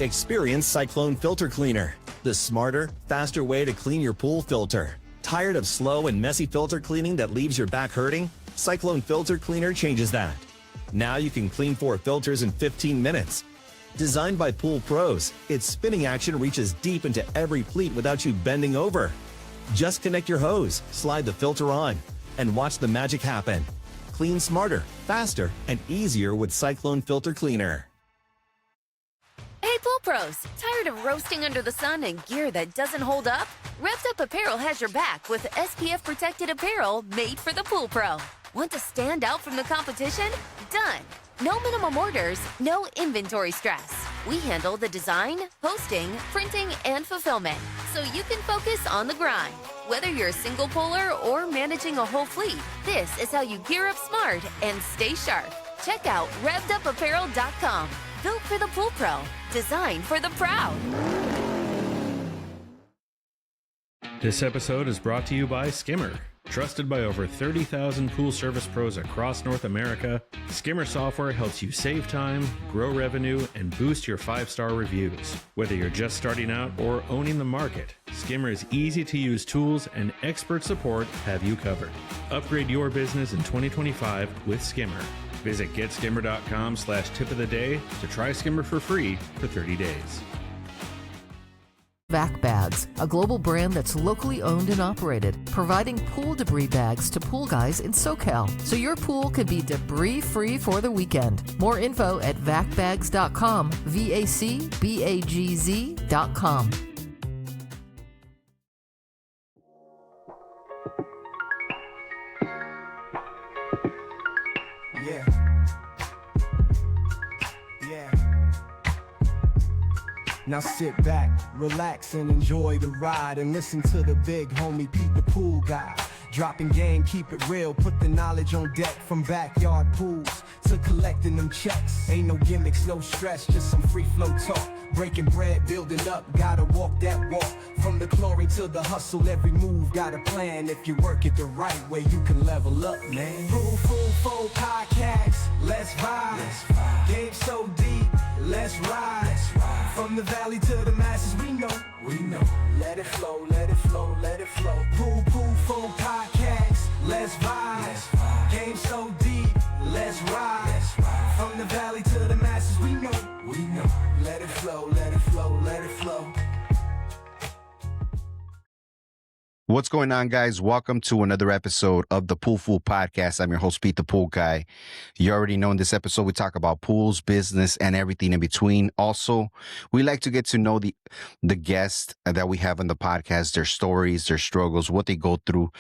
Experience Cyclone Filter Cleaner, the smarter, faster way to clean your pool filter. Tired of slow and messy filter cleaning that leaves your back hurting? Cyclone Filter Cleaner changes that. Now you can clean 4 filters in 15 minutes. Designed by pool pros, its spinning action reaches deep into every pleat without you bending over. Just connect your hose, slide the filter on, and watch the magic happen. Clean smarter, faster, and easier with Cyclone Filter Cleaner. Hey Pool Pros, tired of roasting under the sun in gear that doesn't hold up? Revved Up Apparel has your back with SPF protected apparel made for the pool pro. Want to stand out from the competition? Done. No minimum orders, no inventory stress. We handle the design, posting, printing, and fulfillment, so you can focus on the grind. Whether you're a single pooler or managing a whole fleet, this is how you gear up smart and stay sharp. Check out revvedupapparel.com. Built for the pool pro, designed for the proud. This episode is brought to you by Skimmer. Trusted by over 30,000 pool service pros across North America, Skimmer software helps you save time, grow revenue, and boost your 5-star reviews. Whether you're just starting out or owning the market, Skimmer's easy-to-use tools and expert support have you covered. Upgrade your business in 2025 with Skimmer. Visit getskimmer.com/tip of the day to try Skimmer for free for 30 days. Vac Bags, a global brand that's locally owned and operated, providing pool debris bags to pool guys in SoCal, so your pool can be debris-free for the weekend. More info at vacbags.com, VACBAGZ.com. Yeah. Now sit back, relax, and enjoy the ride, and listen to the big homie Pete the Pool Guy. Dropping game, keep it real, put the knowledge on deck. From backyard pools to collecting them checks. Ain't no gimmicks, no stress, just some free flow talk. Breaking bread, building up, gotta walk that walk. From the chlorine to the hustle, every move got a plan. If you work it the right way, you can level up, man. Pool Full Podcast, let's vibe. Game so deep, let's ride. From the valley to the masses, we know. Let it flow, let it flow, let it flow. Pool Full Podcast, let's vibe. Game so deep, let's ride. From the valley to the masses, we know. Let it flow, let it flow, let it flow. What's going on, guys? Welcome to another episode of the Pool Fool Podcast. I'm your host, Pete the Pool Guy. You already know in this episode, we talk about pools, business, and everything in between. Also, we like to get to know the guests that we have on the podcast, their stories, their struggles, what they go through,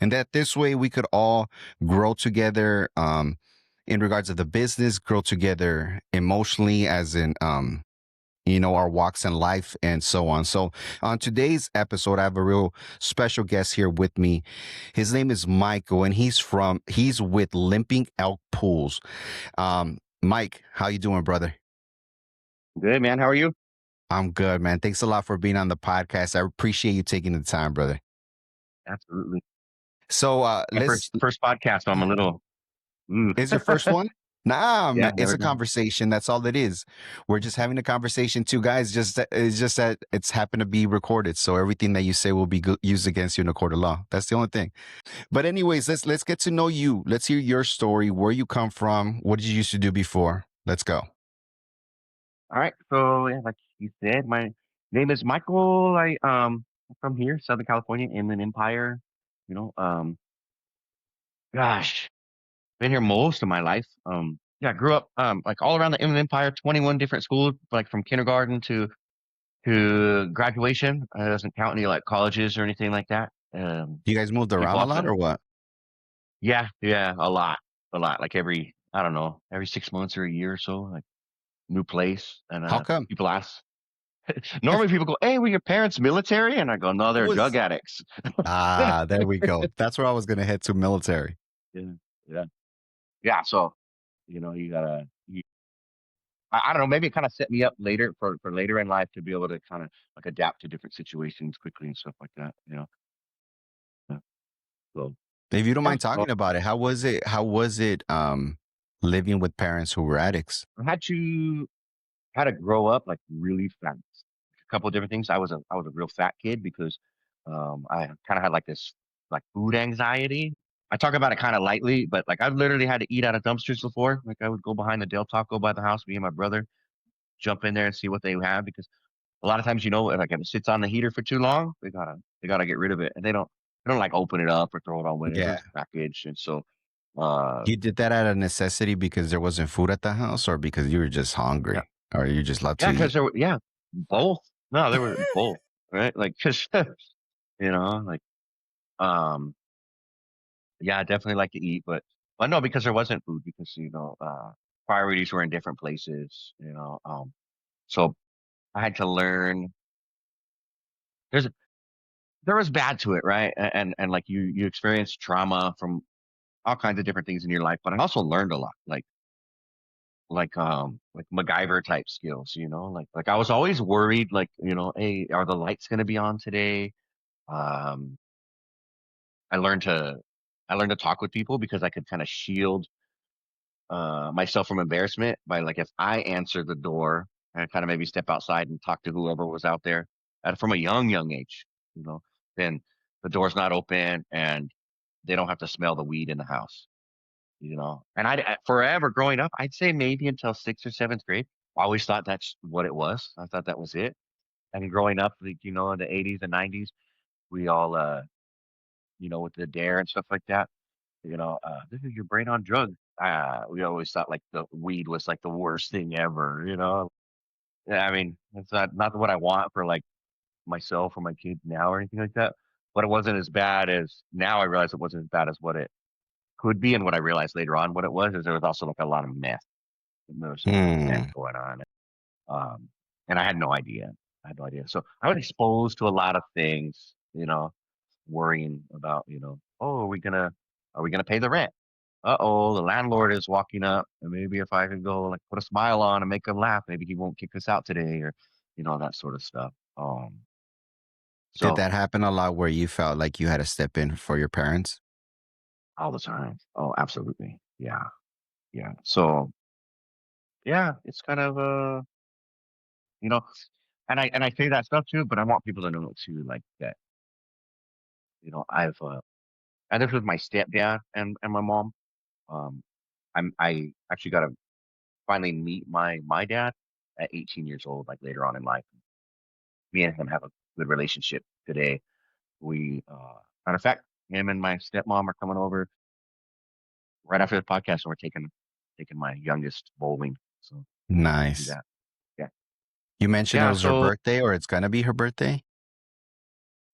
and that this way we could all grow together in regards of the business, grow together emotionally, as in our walks in life and so on. So on today's episode, I have a real special guest here with me. His name is Michael, and he's with Limping Elk Pools. Mike, how you doing, brother? Good, man. How are you? I'm good, man. Thanks a lot for being on the podcast. I appreciate you taking the time, brother. Absolutely. So first podcast, so I'm a little... Is your first one? Nah, Yeah, man, it's a never done. conversation. That's all it is. We're just having a conversation, two guys. It's just that it's happened to be recorded, so everything that you say will be used against you in a court of law. That's the only thing. But anyways, let's get to know you. Let's hear your story, where you come from, what did you used to do before. Let's go. All right. So, yeah, like you said, my name is Michael. I'm from here, Southern California, Inland Empire. Gosh, been here most of my life. I grew up like all around the Inland Empire, 21 different schools, like from kindergarten to graduation. It doesn't count any like colleges or anything like that. You guys moved around a lot or what? Yeah, a lot. Like every 6 months or a year or so, like new place. And How come? people ask. Normally people go, "Hey, were your parents military?" And I go, "No, they're drug addicts." There we go. That's where I was gonna head to, military. Yeah. So, you gotta. I don't know. Maybe it kind of set me up later for later in life to be able to kind of like adapt to different situations quickly and stuff like that. Yeah. So, If you don't mind Yeah. talking about it, how was it living with parents who were addicts? I had to. had to grow up like really fast. A couple of different things. I was a real fat kid because I kind of had like this like food anxiety. I talk about it kind of lightly, but like I've literally had to eat out of dumpsters before. Like I would go behind the Del Taco by the house, me and my brother, jump in there and see what they have because a lot of times, like if it sits on the heater for too long, they gotta get rid of it, and they don't like open it up or throw it all away. Yeah. It's packaged, and so uh, You did that out of necessity because there wasn't food at the house, or because you were just yeah, hungry, or you just love to yeah, because eat? both. No, there were both, right? Like, cause like um, yeah, I definitely like to eat, but no, because there wasn't food because priorities were in different places, so I had to learn. There's there was bad to it, right? And like you experience trauma from all kinds of different things in your life, but I also learned a lot, like MacGyver type skills, like I was always worried, like, hey, are the lights gonna be on today? Um, I learned to I learned to talk with people because I could kind of shield myself from embarrassment by like if I answer the door and kind of maybe step outside and talk to whoever was out there from a young age, you know, then the door's not open and they don't have to smell the weed in the house. And forever growing up, I'd say maybe until sixth or seventh grade, I always thought that's what it was. I thought that was it. And growing up, like, in the 80s and 90s, we all, with the dare and stuff like that, this is your brain on drugs. We always thought like the weed was like the worst thing ever. Yeah, I mean, it's not what I want for like myself or my kids now or anything like that. But it wasn't as bad as now I realize it wasn't as bad as what it could be. And what I realized later on what it was is there was also like a lot of meth. There was a lot of meth Hmm. going on. Um, and I had no idea. I had no idea. So I was exposed to a lot of things, worrying about, oh, are we gonna pay the rent? Uh-oh, the landlord is walking up, and maybe if I could go like put a smile on and make him laugh, maybe he won't kick us out today, or that sort of stuff. Did So that happen a lot where you felt like you had to step in for your parents? all the time. Oh, absolutely. Yeah, yeah. So yeah, it's kind of you know, and I say that stuff too, but I want people to know too, like that, I've and this was my stepdad and my mom. Um, I actually got to finally meet my dad at 18 years old, like later on in life. Me and him have a good relationship today. Matter of fact, him and my stepmom are coming over right after the podcast, and we're taking my youngest bowling. So do Nice. that. Yeah, You mentioned it yeah. was her So birthday, or it's gonna be her birthday?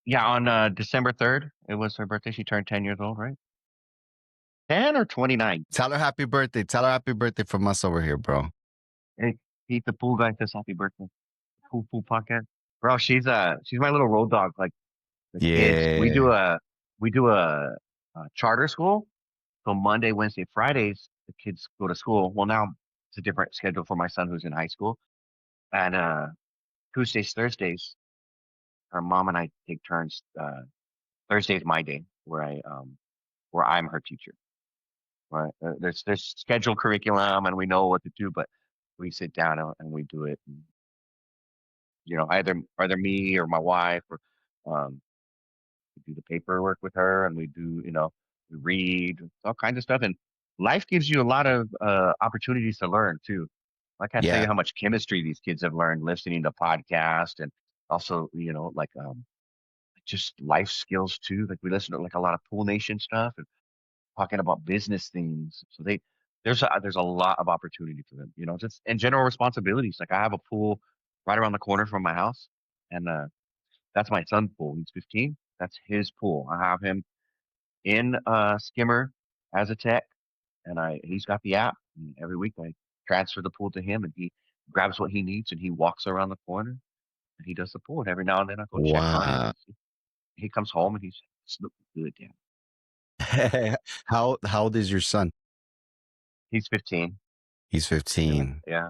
yeah, on December 3rd, it was her birthday. She turned 10 years old, right? 10 or 29. Tell her happy birthday. Tell her happy birthday from us over here, bro. Hey, Pete the pool guy says happy birthday. Pool podcast, bro. She's my little road dog. Like the kids, we Yeah. do a charter school. So Monday, Wednesday, Fridays, the kids go to school. Well, now it's a different schedule for my son who's in high school. And Tuesdays, Thursdays, her mom and I take turns. Thursday's my day where I'm her teacher. Right? There's scheduled curriculum and we know what to do, but we sit down and we do it. And, either me or my wife or um, we do the paperwork with her and we do, we read all kinds of stuff. And life gives you a lot of opportunities to learn too. I can't tell you Yeah. how much chemistry these kids have learned listening to podcasts and also, like just life skills too. Like we listen to like a lot of Pool Nation stuff and talking about business things. So there's a lot of opportunity for them, just and general responsibilities. Like I have a pool right around the corner from my house, and that's my son's pool. He's 15. That's his pool. I have him in Skimmer as a tech, and he's got the app. And every week I transfer the pool to him, and he grabs what he needs, and he walks around the corner, and he does the pool. And every now and then I go check on him, Wow. and he comes home, and he's looking good, damn. How old is your son? He's 15. He's Yeah, 15. yeah,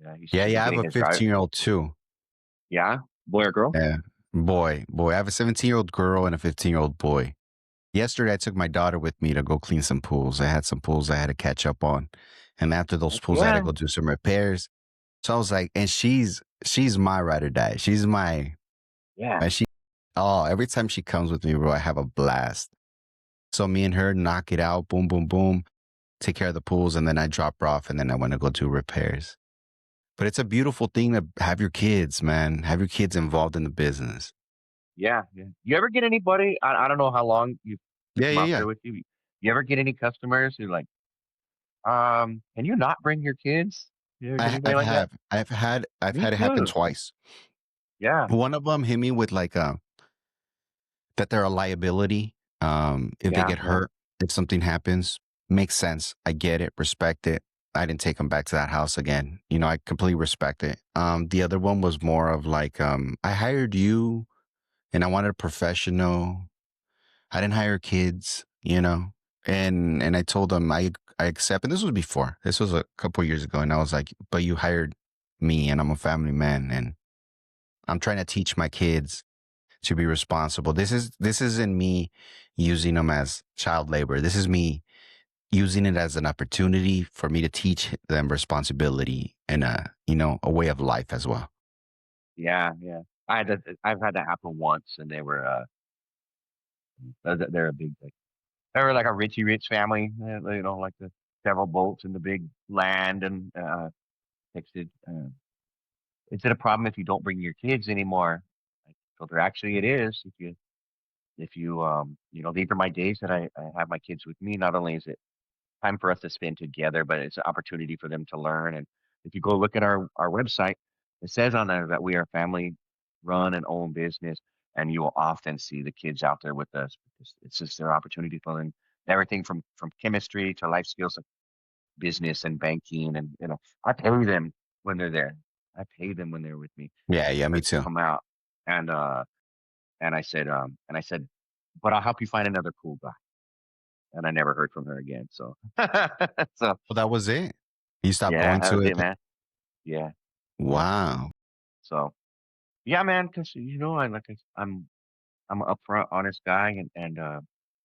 yeah. He's Yeah, he's yeah. I have getting a his drive. 15-year-old too. Yeah, boy or girl? Yeah. Boy. I have a 17-year-old girl and a 15-year-old boy. Yesterday, I took my daughter with me to go clean some pools. I had some pools I had to catch up on. And after those pools, I had to Yeah. go do some repairs. So I was like, and she's my ride or die. She's my Yeah. and she oh, every time she comes with me, bro, I have a blast. So me and her knock it out, boom, boom, boom, take care of the pools, and then I drop her off, and then I want to go do repairs. But it's a beautiful thing to have your kids, man. Have your kids involved in the business. Yeah. Yeah. You ever get anybody? I don't know how long you took Yeah, them yeah, out yeah. there with you. You ever get any customers who like, can you not bring your kids? You ever get anybody like that? I've Me had it happen too. twice. Yeah. One of them hit me with like that they're a liability. If they Yeah. get Yeah. hurt, if something happens, makes sense. I get it, respect it. I didn't take them back to that house again. You know, I completely respect it. The other one was more of like, I hired you and I wanted a professional. I didn't hire kids, you know. And I told them I accept, and this was before. This was a couple years ago, and I was like, but you hired me and I'm a family man and I'm trying to teach my kids to be responsible. This isn't me using them as child labor. This is me using it as an opportunity for me to teach them responsibility and a way of life as well. Yeah. Yeah. I've had that happen once, and they were they're a big like they were like a richy rich family. You know, like the several boats and the big land and fixed it. Is it a problem if you don't bring your kids anymore? I told her actually it is. If you you know, these are my days that I have my kids with me. Not only is it time for us to spend together, but it's an opportunity for them to learn. And if you go look at our website, it says on there that we are family run and owned business, and you will often see the kids out there with us. It's just their opportunity to learn everything from chemistry to life skills, like business and banking, and you know, I pay them when they're there. I pay them when they're with me. Yeah, yeah, me I too. come out and I said, but I'll help you find another cool guy. And I never heard from her again. So, so Well, that was it. You stopped yeah, going that to was it. it, man. Yeah, yeah. Wow. So yeah, man, because you know, I'm an upfront, honest guy, and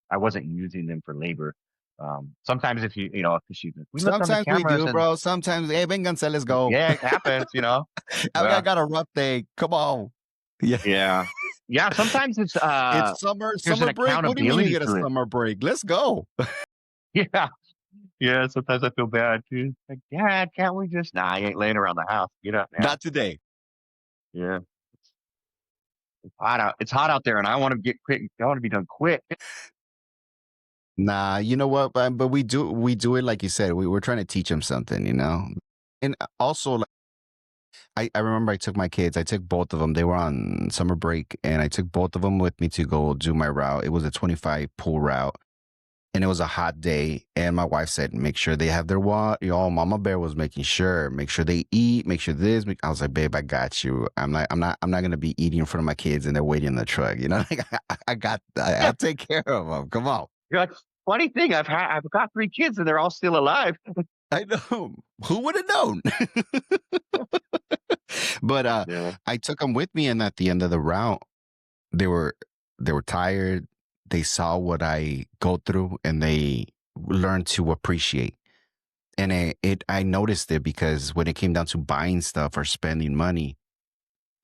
I wasn't using them for labor. Sometimes if you know, because we looked on the Sometimes we cameras do, and bro. Sometimes, hey, venganse, let's go. yeah, it happens, you know. I Yeah, got a rough day. Come on. Yeah. yeah, yeah. Sometimes it's It's there's an summer break. What do you mean you accountability get a to it. summer break? Let's go. Yeah, yeah. Sometimes I feel bad too. Like, Dad, can't we just? Nah, I ain't laying around the house. Get up now. Not today. Yeah, it's hot out. It's hot out there, and I want to get quick. I want to be done quick. Nah, you know what? But we do it like you said. We're trying to teach them something, you know. And also, like, I remember I took my kids. I took both of them. They were on summer break, and I took both of them with me to go do my route. It was a 25 pool route, and it was a hot day. And my wife said, "Make sure they have their water." Yo, Mama Bear was making sure, make sure they eat, make sure this. I was like, "Babe, I got you. I'm not gonna be eating in front of my kids, and they're waiting in the truck. You know, like, I'll take care of them. Come on." You're like, funny thing, I've got three kids, and they're all still alive. I know. Who would have known? But Yeah, I took them with me, and at the end of the route, they were they were tired. They saw what I go through, and they learned to appreciate. And I noticed it because when it came down to buying stuff or spending money,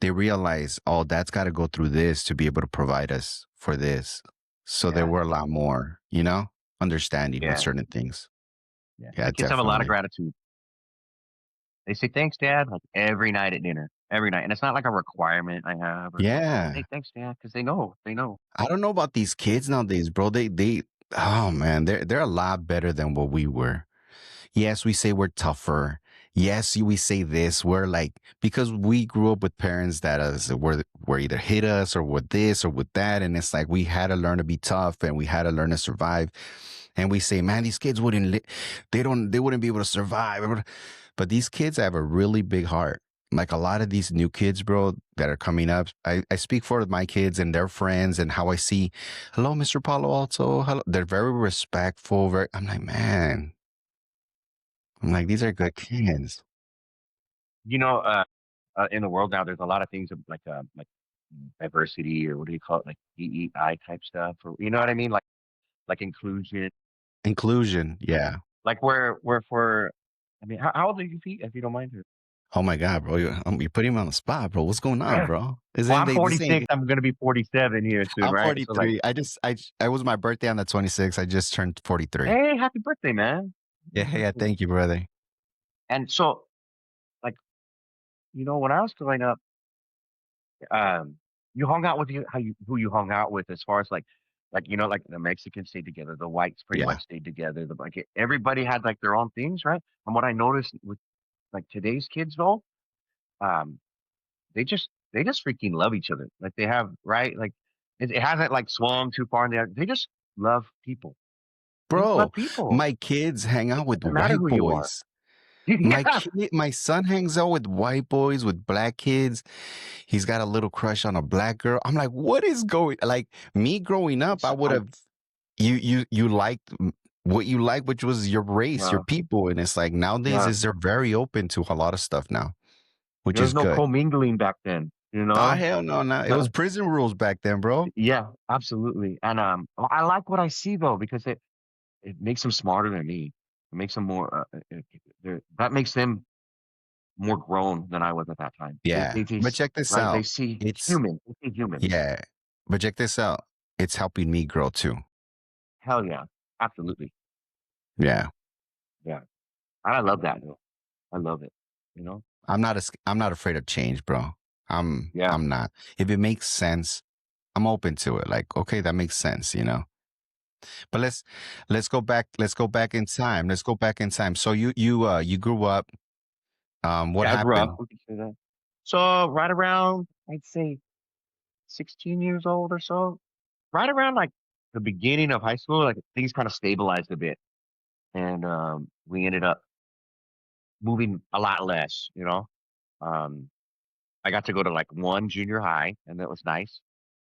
they realized, oh, that's got to go through this to be able to provide us for this. So there yeah, were a lot more, understanding with yeah, certain things. yeah. Yeah, My kids have a lot of definitely. gratitude. They say thanks, Dad, like every night at dinner, every night, and it's not like a requirement I have. Or Yeah. hey, thanks, Dad, because they know. I don't know about these kids nowadays, bro. Oh man, they're a lot better than what we were. Yes, we say we're tougher. Yes, we say this. We're like, because we grew up with parents that were either hit us or with this or with that, and it's like we had to learn to be tough and we had to learn to survive. And we say, man, these kids they wouldn't be able to survive. But these kids have a really big heart. Like a lot of these new kids, bro, that are coming up. I speak for my kids and their friends and how I see, hello, Mr. Palo Alto. Hello. They're very respectful. I'm like, man, I'm like, these are good kids. You know, in the world now, there's a lot of things like diversity, or what do you call it, like DEI type stuff, or you know what I mean, like inclusion, Inclusion. Yeah. like where for. I mean, how old are you, Pete? If you don't mind. Oh my God, bro. You're putting me on the spot, bro. What's going on, bro? Well, I'm This ain't 46. I'm gonna be 47 here soon, I'm right? So like, 43. I was my birthday on the 26th. I just turned 43. hey, happy birthday, man! Yeah, Happy yeah, birthday. thank you, brother. And so, like, when I was growing up, um, you hung out with who you hung out with as far as like the Mexicans stayed together, the whites pretty Yeah. much stayed together. Everybody had like their own things, right? And what I noticed with like today's kids though, um, they just freaking love each other. Like they have right, like it hasn't like swung too far in the. They just love people. They just love Bro, people. my kids hang It out with doesn't matter white who you are. boys. Yeah. My son hangs out with white boys, with black kids. He's got a little crush on a black girl. I'm like, what is going like me growing up, I It's, would I, have you liked what you like, which was your race, your uh, people. And it's like nowadays yeah. is they're very open to a lot of stuff now, which There was is no good. commingling back then, Ah, hell no, no. It was So, prison rules back then, bro. yeah, absolutely. And I like what I see though because it makes them smarter than me. It makes them more. That makes them more grown than I was at that time. Yeah. But check this Right. They out. see It's human. They see human. yeah. But check this out. It's helping me grow too. Hell yeah, absolutely. Yeah. Yeah, and I love that. Though. I love it. You know. I'm not afraid of change, bro. Yeah. I'm not. If it makes sense, I'm open to it. Like, okay, that makes sense, you know. But let's go back in time. Let's go back in time. So you grew up, what Yeah, I grew up. happened? We can say that. So right around, I'd say 16 years old or so. Right around like the beginning of high school, like things kind of stabilized a bit, and we ended up moving a lot less. Um, I got to go to like one junior high, and that was nice.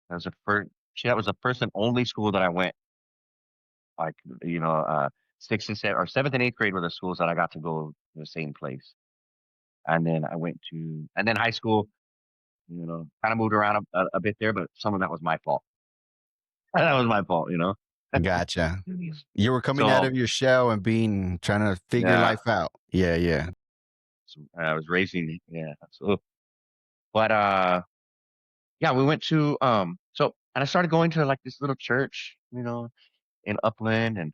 That was the first. That was the first and only school that I went. Like sixth and seventh or seventh and eighth grade were the schools that I got to go to the same place. And then and then high school. Kind of moved around a bit there, but some of that was my fault. That was my fault. Gotcha. You were coming out So of your shell and trying to figure yeah, life out. Yeah, yeah. so I was raising. Yeah, so but yeah, we went to and I started going to like this little church, in Upland, and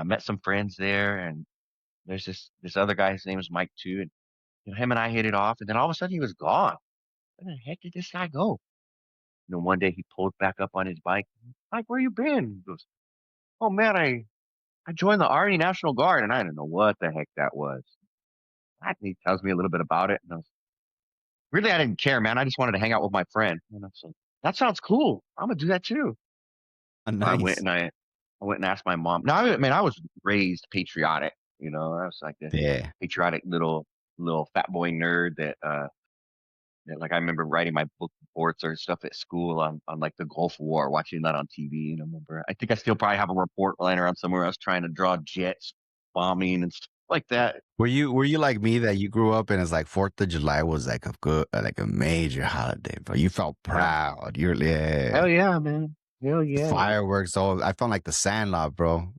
met some friends there. And there's this other guy. His name is Mike too, and him and I hit it off. And then all of a sudden he was gone. Where the heck did this guy go? One day he pulled back up on his bike. Mike, where you been? He goes, oh man, I joined the Army National Guard, and I didn't know what the heck that was. And he tells me a little bit about it, and really I didn't care, man. I just wanted to hang out with my friend. And I said, that sounds cool. I'm gonna do that too. I went Nice. and I went and asked my mom. Now, I mean, I was raised patriotic. I was like the Yeah. patriotic little fat boy nerd that like I remember writing my book reports or stuff at school on like the Gulf War, watching that on TV. And I remember, I think I still probably have a report lying around somewhere. I was trying to draw jets bombing and stuff like that. Were you like me that you grew up and it's like 4th of July was like a good like a major holiday, bro. You felt Yeah. proud. You're yeah. Hell yeah, man. Hell yeah. Fireworks, all I felt like the Sandlot, bro.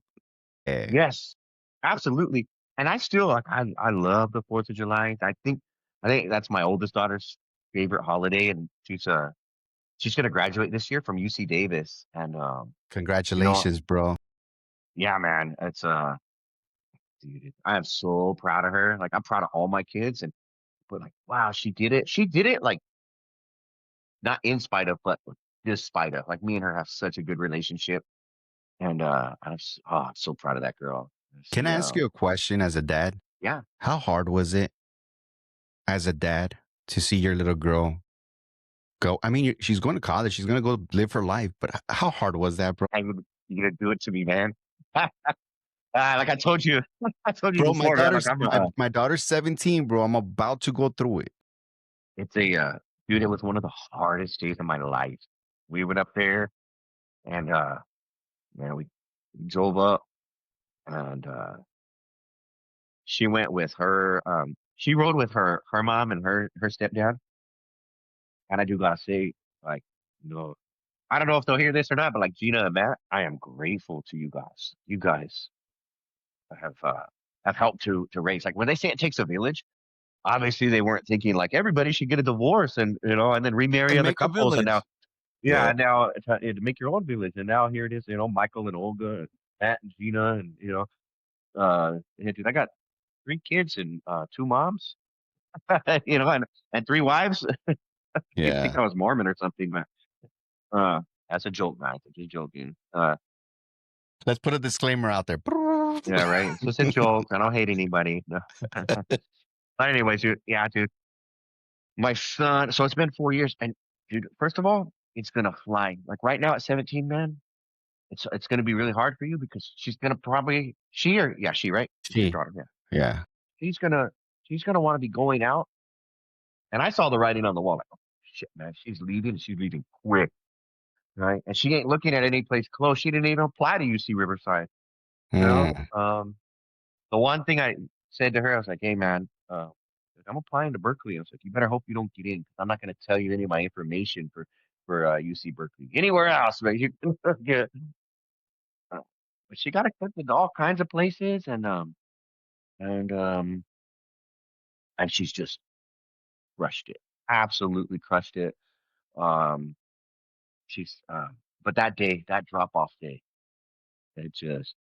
Yeah. Yes, absolutely. And I still like I love the 4th of July. I think that's my oldest daughter's favorite holiday, and she's gonna graduate this year from UC Davis. And you know, Congratulations, bro. yeah, man, it's dude, I am so proud of her. Like I'm proud of all my kids, and but like wow, she did it. She did it like not in spite of, but despite of. Like me and her have such a good relationship, and I'm so proud of that girl. Can I ask you a question as a dad? Yeah. How hard was it as a dad to see your little girl go? I mean, she's going to college. She's going to go live her life. But how hard was that, bro? You gonna do it to me, man. Like I told you, I told you Bro, before, man. Like I'm, my daughter's 17, bro. I'm about to go through it. it's dude. It was one of the hardest days of my life. We went up there, and man, we drove up, and she went with her. She rode with her mom and her stepdad. And I do gotta say, like, you know, I don't know if they'll hear this or not, but like Gina and Matt, I am grateful to you guys. You guys have helped to raise. Like when they say it takes a village, obviously they weren't thinking like everybody should get a divorce and and then remarry And other make a couples. And now, village. yeah, Yeah. and now to make your own village. And now here it is, Michael and Olga, and Matt and Gina, and yeah, dude, I got 3 kids and 2 moms, and 3 wives. You'd think Yeah. I was Mormon or something, but uh, that's a joke, man. I'm just joking. Let's put a disclaimer out there. Yeah, right. It's just a joke. I don't hate anybody. No. But anyways, dude, yeah, dude, my son. So it's been 4 years, and dude, first of all, it's gonna fly. Like right now at 17, man, it's gonna be really hard for you because she's gonna probably she right? It's your She. daughter, yeah. Yeah. She's gonna she's gonna want to be going out, and I saw the writing on the wall. Like, oh, shit, man, she's leaving. She's leaving quick, right? And she ain't looking at any place close. She didn't even apply to UC Riverside. You know, Mm. the one thing I said to her, I was like, "Hey, man, I'm applying to Berkeley." I was like, "You better hope you don't get in because I'm not going to tell you any of my information for UC Berkeley. Anywhere else, but you can get." Uh, but she got accepted to all kinds of places, and um, and she's just crushed it, absolutely crushed it. Um, she's but that day, that drop off day, it just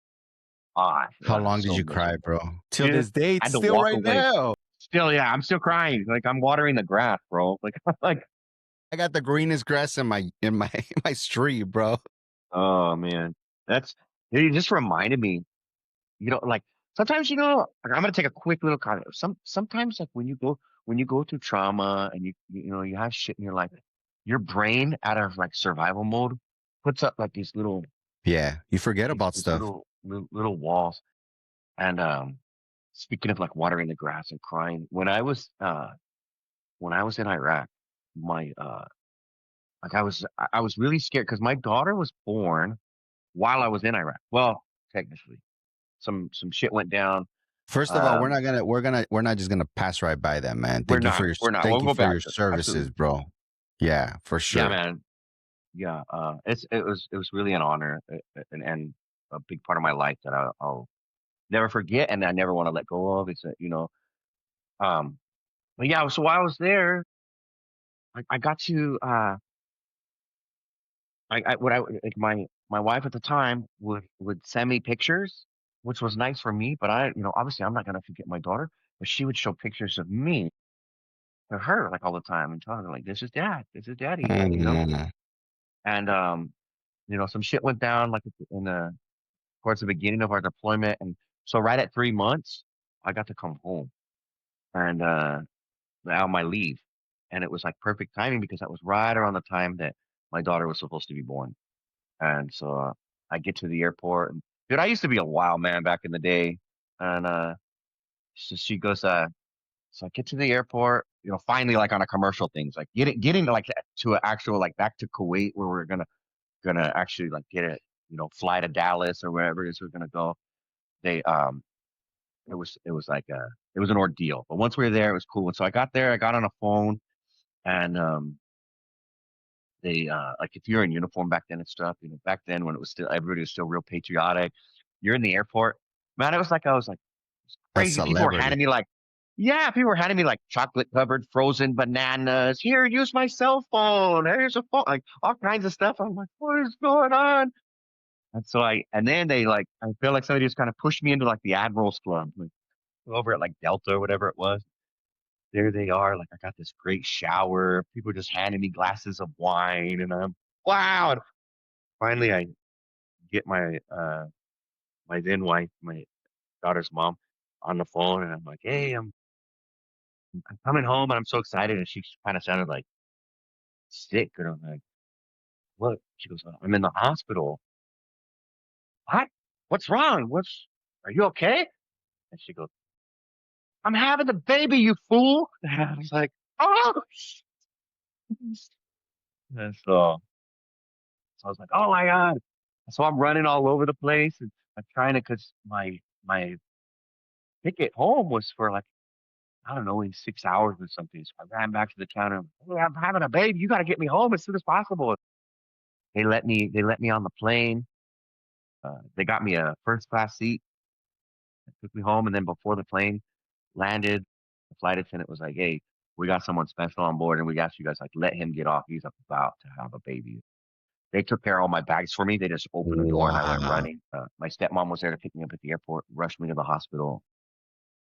How long did so you cry, miserable. bro? Till Dude, this day, I it's had to still walk right away. now. Still, yeah, I'm still crying. Like I'm watering the grass, bro. Like, like, I got the greenest grass in my my street, bro. oh man, that's it. Just reminded me. Like sometimes, like, I'm gonna take a quick little comment. Sometimes, like when you go through trauma and you have shit in your life, your brain out of like survival mode puts up like Yeah, you forget about these stuff. little walls. And speaking of like watering the grass and crying, when I was in Iraq, my like I was really scared because my daughter was born while I was in Iraq. Well, technically, some shit went down. First of all, Um, we're not just gonna pass right by that, man. we're not. Thank We'll you go for back your to it. services, Absolutely. bro. Yeah, for Yeah, sure. man. Yeah. It was really an honor and a big part of my life that I'll never forget and I never want to let go of. Um, but yeah. So while I was there, I got to what I like my wife at the time would send me pictures, which was nice for me. But obviously I'm not gonna forget my daughter. But she would show pictures of me to her like all the time and tell her like, "This is dad, this is daddy," Mm. And some shit went down like in the towards the beginning of our deployment, and so right at 3 months, I got to come home and on my leave, and it was like perfect timing because that was right around the time that my daughter was supposed to be born. And so I get to the airport, and dude, I used to be a wild man back in the day. And so she goes, so I get to the airport, finally, like on a commercial things, like getting like to an actual like back to Kuwait where we're gonna actually like get a fly to Dallas or wherever it is we're gonna go. They it was like it was an ordeal, but once we were there, it was cool. And so I got there, I got on a phone, and they like if you're in uniform back then and stuff, back then when it was still everybody was still real patriotic. You're in the airport, man. It was like I was like it's A crazy. People were celebrity. handing me like, yeah, people were handing me like chocolate covered frozen bananas. Here, use my cell phone. Here's a phone, like all kinds of stuff. I'm like, what is going on? And so and then they like, I feel like somebody just kind of pushed me into like the Admiral's Club, like over at like Delta or whatever it was. There they are. Like I got this great shower. People just handing me glasses of wine, and I'm wow. And finally, I get my then wife, my daughter's mom, on the phone, and I'm like, "Hey, I'm coming home, and I'm so excited." And she kind of sounded like sick, and I'm like, "What?" She goes, "I'm in the hospital." What? What's wrong? Are you okay? And she goes, "I'm having the baby, you fool." And I was like, "Oh." And so I was like, "Oh my God." So I'm running all over the place and I'm trying to, cause my ticket home was for like, I don't know, in 6 hours or something. So I ran back to the counter. "Hey, I'm having a baby. You got to get me home as soon as possible." They let me on the plane. They got me a first class seat, took me home. And then before the plane landed, the flight attendant was like, "Hey, we got someone special on board, and we got you guys like let him get off. He's about to have a baby." They took care of all my bags for me. They just opened the door and I went Wow. running. My stepmom was there to pick me up at the airport, rushed me to the hospital.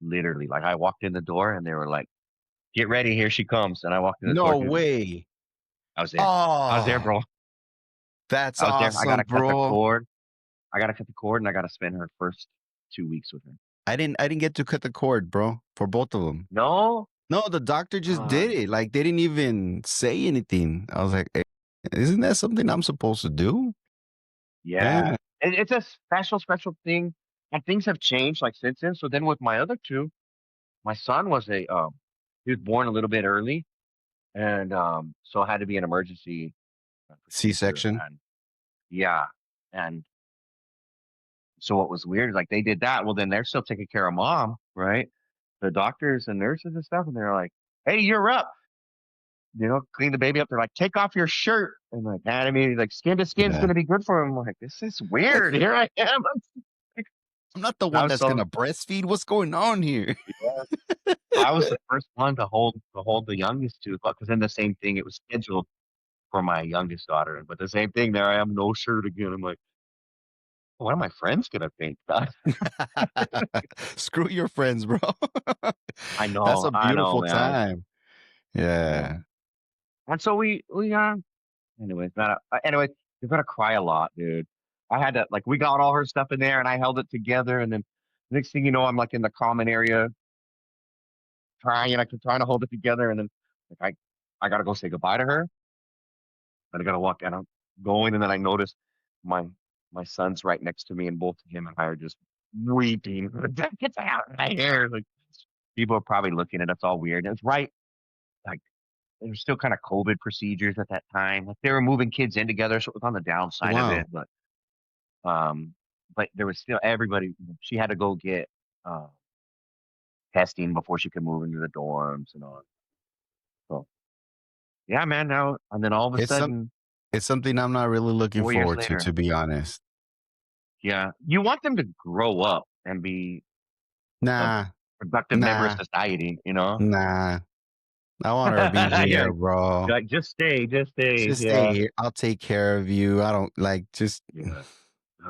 Literally, like I walked in the door and they were like, "Get ready, here she comes." And I walked in the door, No dude. way. I was there. I was there, Oh, bro. that's I was there. I awesome, gotta cut the bro. cord. I gotta cut the cord, and I gotta spend her first 2 weeks with her. I didn't get to cut the cord, bro, for both of them. No, No, the doctor just did um, it. Like they didn't even say anything. I was like, "Eh, isn't that something I'm supposed to do?" yeah, Yeah. it's a special thing, and things have changed like since then. So then with my other two, my son was he was born a little bit early, and so it had to be an emergency procedure, C-section. and yeah, and so what was weird is like they did that. Well, then they're still taking care of mom, right? The doctors and nurses and stuff, and they're like, "Hey, you're up." Clean the baby up. They're like, "Take off your shirt." And like, anatomy, like skin to skin's Yeah. gonna be good for him. I'm like, this is weird. Here I am. I'm not the I one was that's so gonna breastfeed. What's going on here? yeah. I was the first one to hold the youngest two, because then the same thing. It was scheduled for my youngest daughter, but the same thing. There I am, no shirt again. I'm like, what are my friends gonna think? Screw your friends, bro. That's a I know, beautiful man. time. Yeah. Yeah. And so anyways, you're gonna cry a lot, dude. I had to like we got all her stuff in there and I held it together and then next thing you know, I'm like in the common area trying to hold it together and then like I gotta go say goodbye to her. And I gotta walk and I'm going and then I notice my my son's right next to me and both him and I are just weeping. Get out of my hair. Like people are probably looking at us all weird. And it's right like there were still kind of COVID procedures at that time. Like they were moving kids in together, so it was on the downside of Wow. it. Um, but there was still everybody. She had to go get uh, testing before she could move into the dorms and all. So yeah, man. Now and then all of a It's some sudden, it's something I'm not really looking 4 years forward later, to be honest. yeah, you want them to grow up and be a Nah, productive member of nah, society. You know, nah. I want her to be yeah, here, bro. like just stay, just stay. Just stay Yeah, here. I'll take care of you. I don't like just yeah,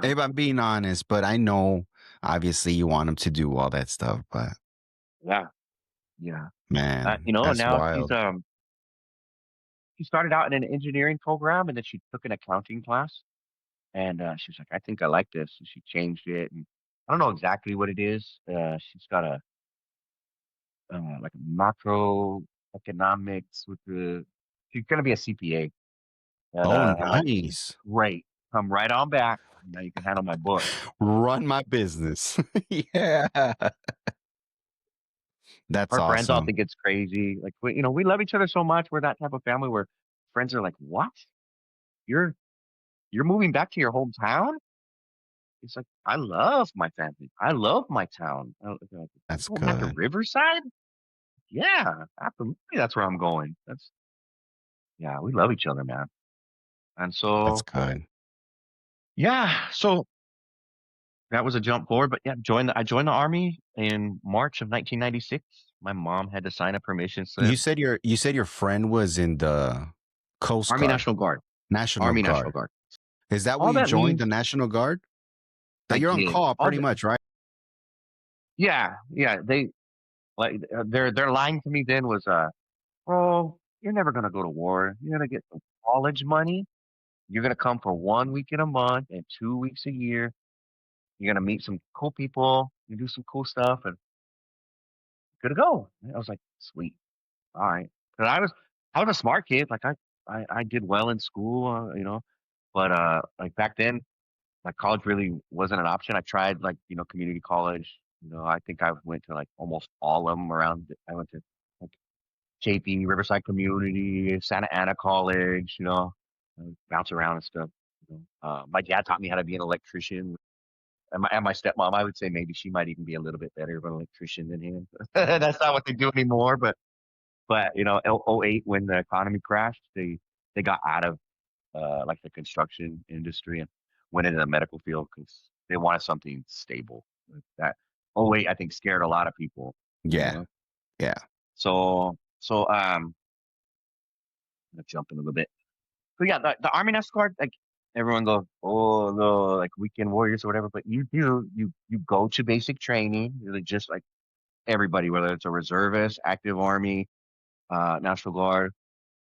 if I'm being honest, but I know obviously you want him to do all that stuff, but yeah, yeah. man, that's Now wild. she started out in an engineering program and then she took an accounting class and she was like, I think I like this. And she changed it. And I don't know exactly what it is. She's got a like macro economics with she's going to be a CPA. And Oh, I'm like, nice. great. Come right on back. Now you can handle my books. Run my business. Yeah. That's Her friends all awesome. think it's crazy. Like, we love each other so much. We're that type of family where friends are like, what? You're, you're moving back to your hometown? It's like, I love my family. I love my town. They're like, "You That's going back to good. Riverside?" Yeah, absolutely. That's where I'm going. Yeah, we love each other, man. And That's so, good. yeah, so that was a jump forward. But yeah, I joined the army in March of 1996. My mom had to sign a permission slip. You said your friend was in the Coast Army Guard, National Guard. National Army National Guard. Guard. Is that where All you that joined the means National Guard? I That you're on did. call pretty much, right? Yeah, yeah. They like their line to me then was, "Oh, you're never gonna go to war. You're gonna get some college money. You're gonna come for 1 week in a month and 2 weeks a year. You're gonna meet some cool people. You do some cool stuff, and good to go." And I was like, "Sweet, all right." Because I was a smart kid. Like I did well in school, but like back then, like college really wasn't an option. I tried like community college. I think I went to like almost all of them around. I went to like JP, Riverside Community, Santa Ana College. Bounce around and stuff. My dad taught me how to be an electrician. And my stepmom, I would say maybe she might even be a little bit better of an electrician than him. That's not what they do anymore. But '08 when the economy crashed, they got out of like the construction industry and went into the medical field because they wanted something stable. Like that '08, I think, scared a lot of people. You Yeah. know, Yeah. I'm gonna jump in a little bit. So yeah, the Army National Guard, like everyone goes, oh no, like weekend warriors or whatever, but you go to basic training, really just like everybody, whether it's a reservist, active Army, National Guard.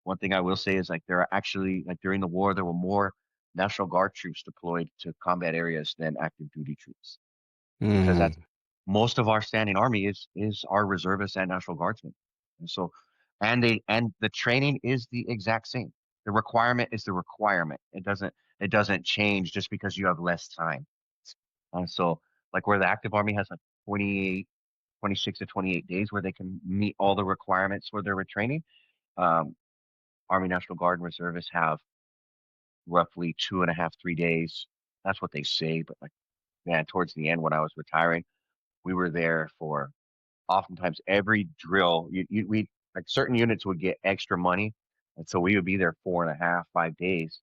One thing I will say is like there are actually like during the war there were more National Guard troops deployed to combat areas than active duty troops because that's Mm. most of our standing army is our reservists and National Guardsmen. And so and the training is the exact same. The requirement is the requirement. It doesn't change just because you have less time. And so like where the active army has like 28, 26 to 28 days where they can meet all the requirements for their training. Um, Army National Guard and reservists have roughly 2.5, 3 days. That's what they say. But like, man, towards the end when I was retiring, we were there for oftentimes every drill. We like certain units would get extra money, and so we would be there 4.5, 5 days.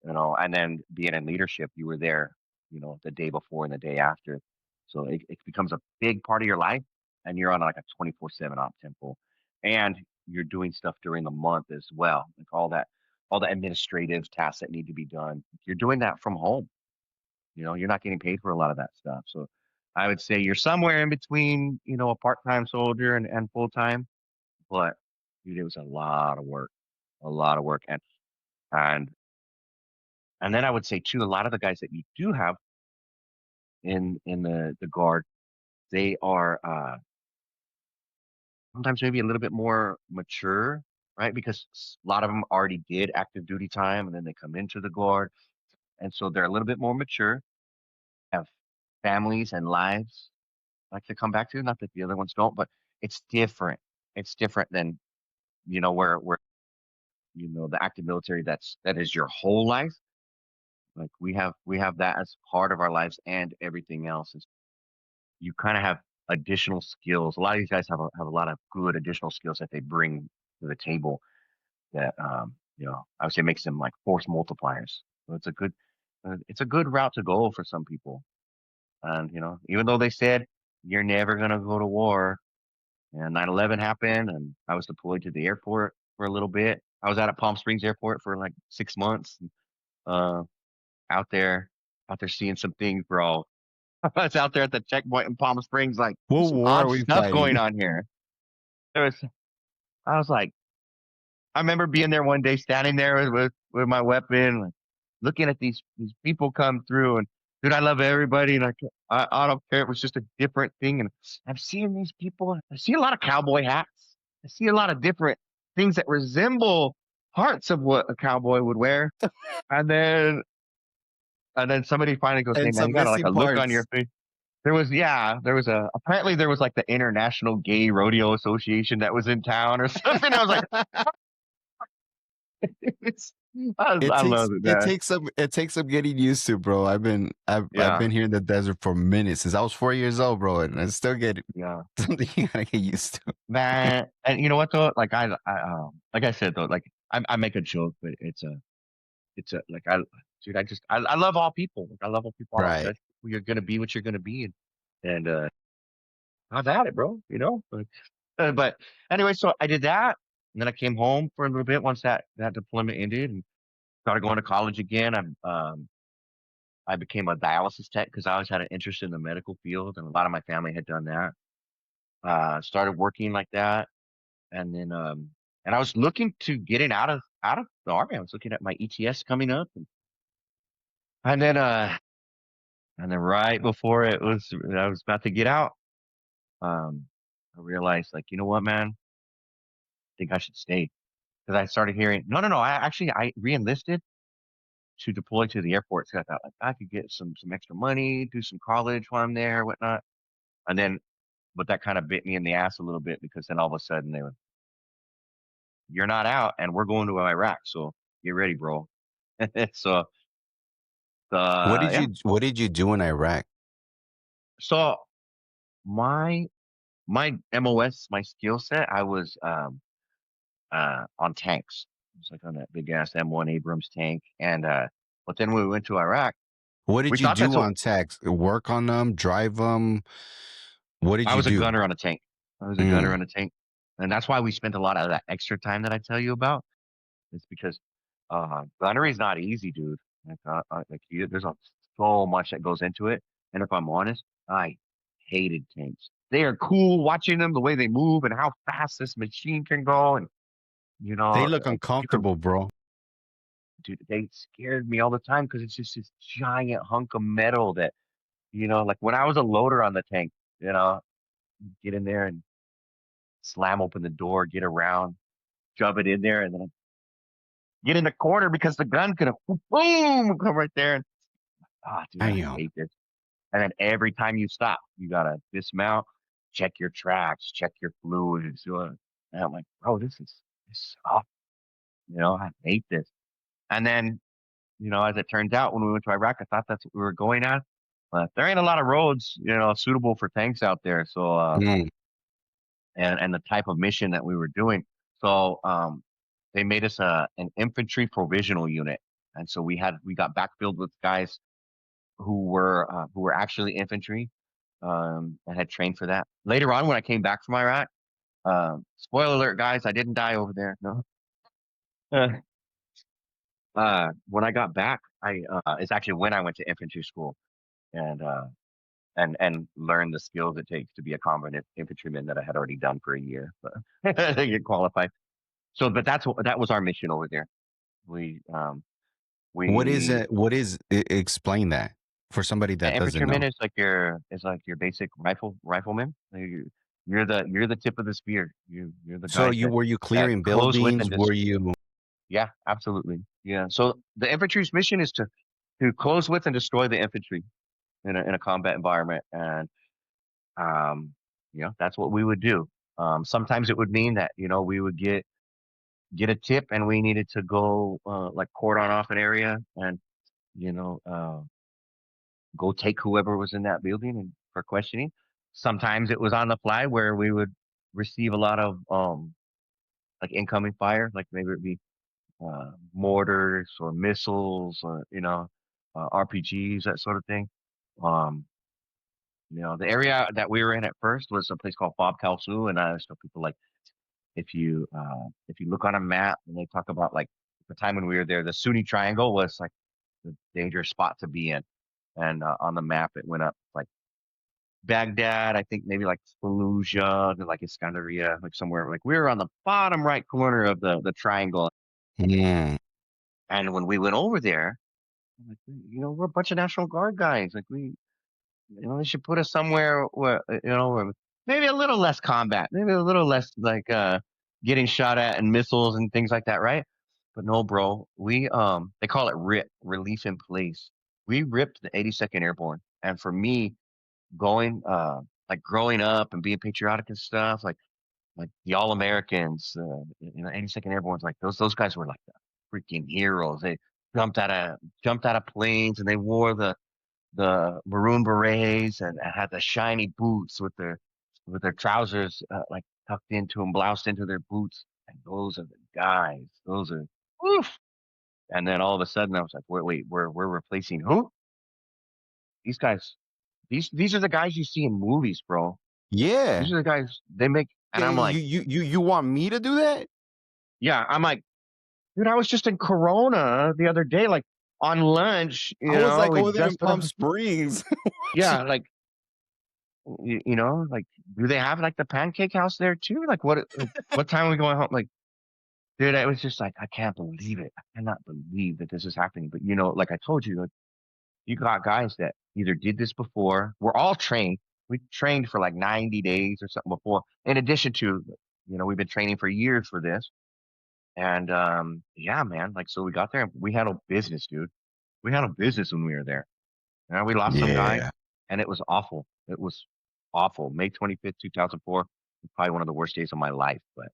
And then being in leadership, you were there, the day before and the day after. So it becomes a big part of your life, and you're on like a 24/7 op tempo, and you're doing stuff during the month as well, like all the administrative tasks that need to be done. You're doing that from home. You're not getting paid for a lot of that stuff. So I would say you're somewhere in between, a part-time soldier and full-time, but dude, it was a lot of work, and and then I would say too, a lot of the guys that you do have in the guard, they are sometimes maybe a little bit more mature, right? Because a lot of them already did active duty time and then they come into the guard, and so they're a little bit more mature, have families and lives like to come back to. Not that the other ones don't, but it's different. It's different than where the active military that is your whole life. Like we have that as part of our lives and everything else. You kind of have additional skills. A lot of these guys have a lot of good additional skills that they bring to the table that I would say makes them like force multipliers. So it's a good route to go for some people. And even though they said you're never gonna go to war, and 9/11 happened, and I was deployed to the airport for a little bit. I was out at Palm Springs Airport for like 6 months, uh, out there, out there seeing some things, bro. I was out there at the checkpoint in Palm Springs, like What there's some war are odd we stuff going fighting? on here. There was, I was like, I remember being there one day, standing there with my weapon, like, looking at these people come through, and dude, I love everybody, and I don't care. It was just a different thing, and I'm seeing these people. I see a lot of cowboy hats. I see a lot of different things that resemble parts of what a cowboy would wear, and then somebody finally goes, "Hey And man, some you got like missing a look on your parts. face." Apparently there was like the International Gay Rodeo Association that was in town or something. I was like, it's, It I takes love it, it man. takes some getting used to, bro. I've Yeah, been here in the desert for minutes since I was 4 years old, bro, and I still get yeah, something you gotta get used to. man. And you know what though? Like like I said though, like I make a joke, but it's a like dude, I love all people. Like, I love all people. I don't Right. judge people. You're gonna be what you're gonna be, and I've had it, bro. But anyway, so I did that, and then I came home for a little bit once that deployment ended, and started going to college again. I became a dialysis tech because I always had an interest in the medical field, and a lot of my family had done that. Started working like that, and then and I was looking to getting out of the army. I was looking at my ETS coming up, and then right before I was about to get out, um, I realized like, you know what, man, I think I should stay because I started hearing, no, no, no. I re-enlisted to deploy to the airport. So I thought like I could get some extra money, do some college while I'm there, whatnot. And then, but that kind of bit me in the ass a little bit because then all of a sudden you're not out, and we're going to Iraq, so get ready, bro. So, yeah. What did you do in Iraq? So my my MOS, my skill set, I was on tanks. It was like on that big ass M1 Abrams tank, and but then when we went to Iraq, What we did you thought that's do what on tax? Work on them, drive them? What did I you was a do? gunner on a tank. I was a gunner on a tank, and that's why we spent a lot of that extra time that I tell you about. It's because gunnery is not easy, dude. There's so much that goes into it, and if I'm honest, I hated tanks. They are cool watching them, the way they move, and how fast this machine can go, and They look you can, uncomfortable, bro. dude. They scared me all the time because it's just this giant hunk of metal that like when I was a loader on the tank, you know, get in there and slam open the door, get around, shove it in there, and then get in the corner because the gun could have boom come right there. And dude, I Damn. hate this. And then every time you stop, you gotta dismount, check your tracks, check your fluids. And I'm like, bro, this sucks. I hate this. And then, as it turns out, when we went to Iraq, I thought that's what we were going at. But there ain't a lot of roads, suitable for tanks out there. So, Mm. and the type of mission that we were doing. So, they made us an infantry provisional unit, and so we got backfilled with guys who were actually infantry, and had trained for that. Later on, when I came back from Iraq, spoiler alert, guys, I didn't die over there. No. When I got back, it's actually when I went to infantry school and and learned the skills it takes to be a combat infantryman that I had already done for a year, but to get qualified. So, but that was our mission over there. We What is we it? Explain that for somebody that doesn't know. infantryman is like your basic rifleman. You're the tip of the spear. You're the So guys you were you that clearing close with buildings? and Were just you? yeah, absolutely. Yeah. So the infantry's mission is to close with and destroy the infantry in a combat environment, and um that's what we would do. Sometimes it would mean that we would get a tip and we needed to go like cordon off an area and you know uh, go take whoever was in that building and for questioning. Sometimes it was on the fly where we would receive a lot of like incoming fire, like maybe it'd be mortars or missiles or RPGs, that sort of thing. Um, the area that we were in at first was a place called Fob Kalsu, and I always tell people like if you look on a map and they talk about like the time when we were there, the Sunni Triangle was like the dangerous spot to be in, and on the map it went up like Baghdad, I think maybe like Fallujah, then like Iskandaria, like somewhere like we were on the bottom right corner of the triangle. Mm. And when we went over there, I'm like, we're a bunch of National Guard guys. Like they should put us somewhere where maybe a little less combat, maybe a little less like getting shot at and missiles and things like that, right? But no, bro, we they call it RIP, relief in place. We ripped the 82nd Airborne, and for me, going like growing up and being patriotic and stuff, like the All Americans, 82nd Airborne's like those guys were like the freaking heroes. They jumped out of planes and they wore the maroon berets and had the shiny boots with their trousers like tucked into and bloused into their boots. And those are the guys. Those are oof. And then all of a sudden I was like, wait, we're replacing who? These guys. These are the guys you see in movies, bro. Yeah. These are the guys they make. And Yeah, I'm like, you want me to do that? yeah, I'm like, dude, I was just in Corona the other day, like on lunch, I was like we over there in dusted Palm up. Springs. Yeah, like like do they have like the pancake house there too? Like what time are we going home? Like, dude, it was just like I can't believe it. I cannot believe that this is happening. But like I told you, like, you got guys that either did this before. We're all trained. We trained for like 90 days or something before. In addition to, we've been training for years for this. And yeah, man, like so we got there and we handled business, dude. We handled business when we were there. We lost some guys Yeah. and it was awful. It was awful. May 25th, 2004 was probably one of the worst days of my life. But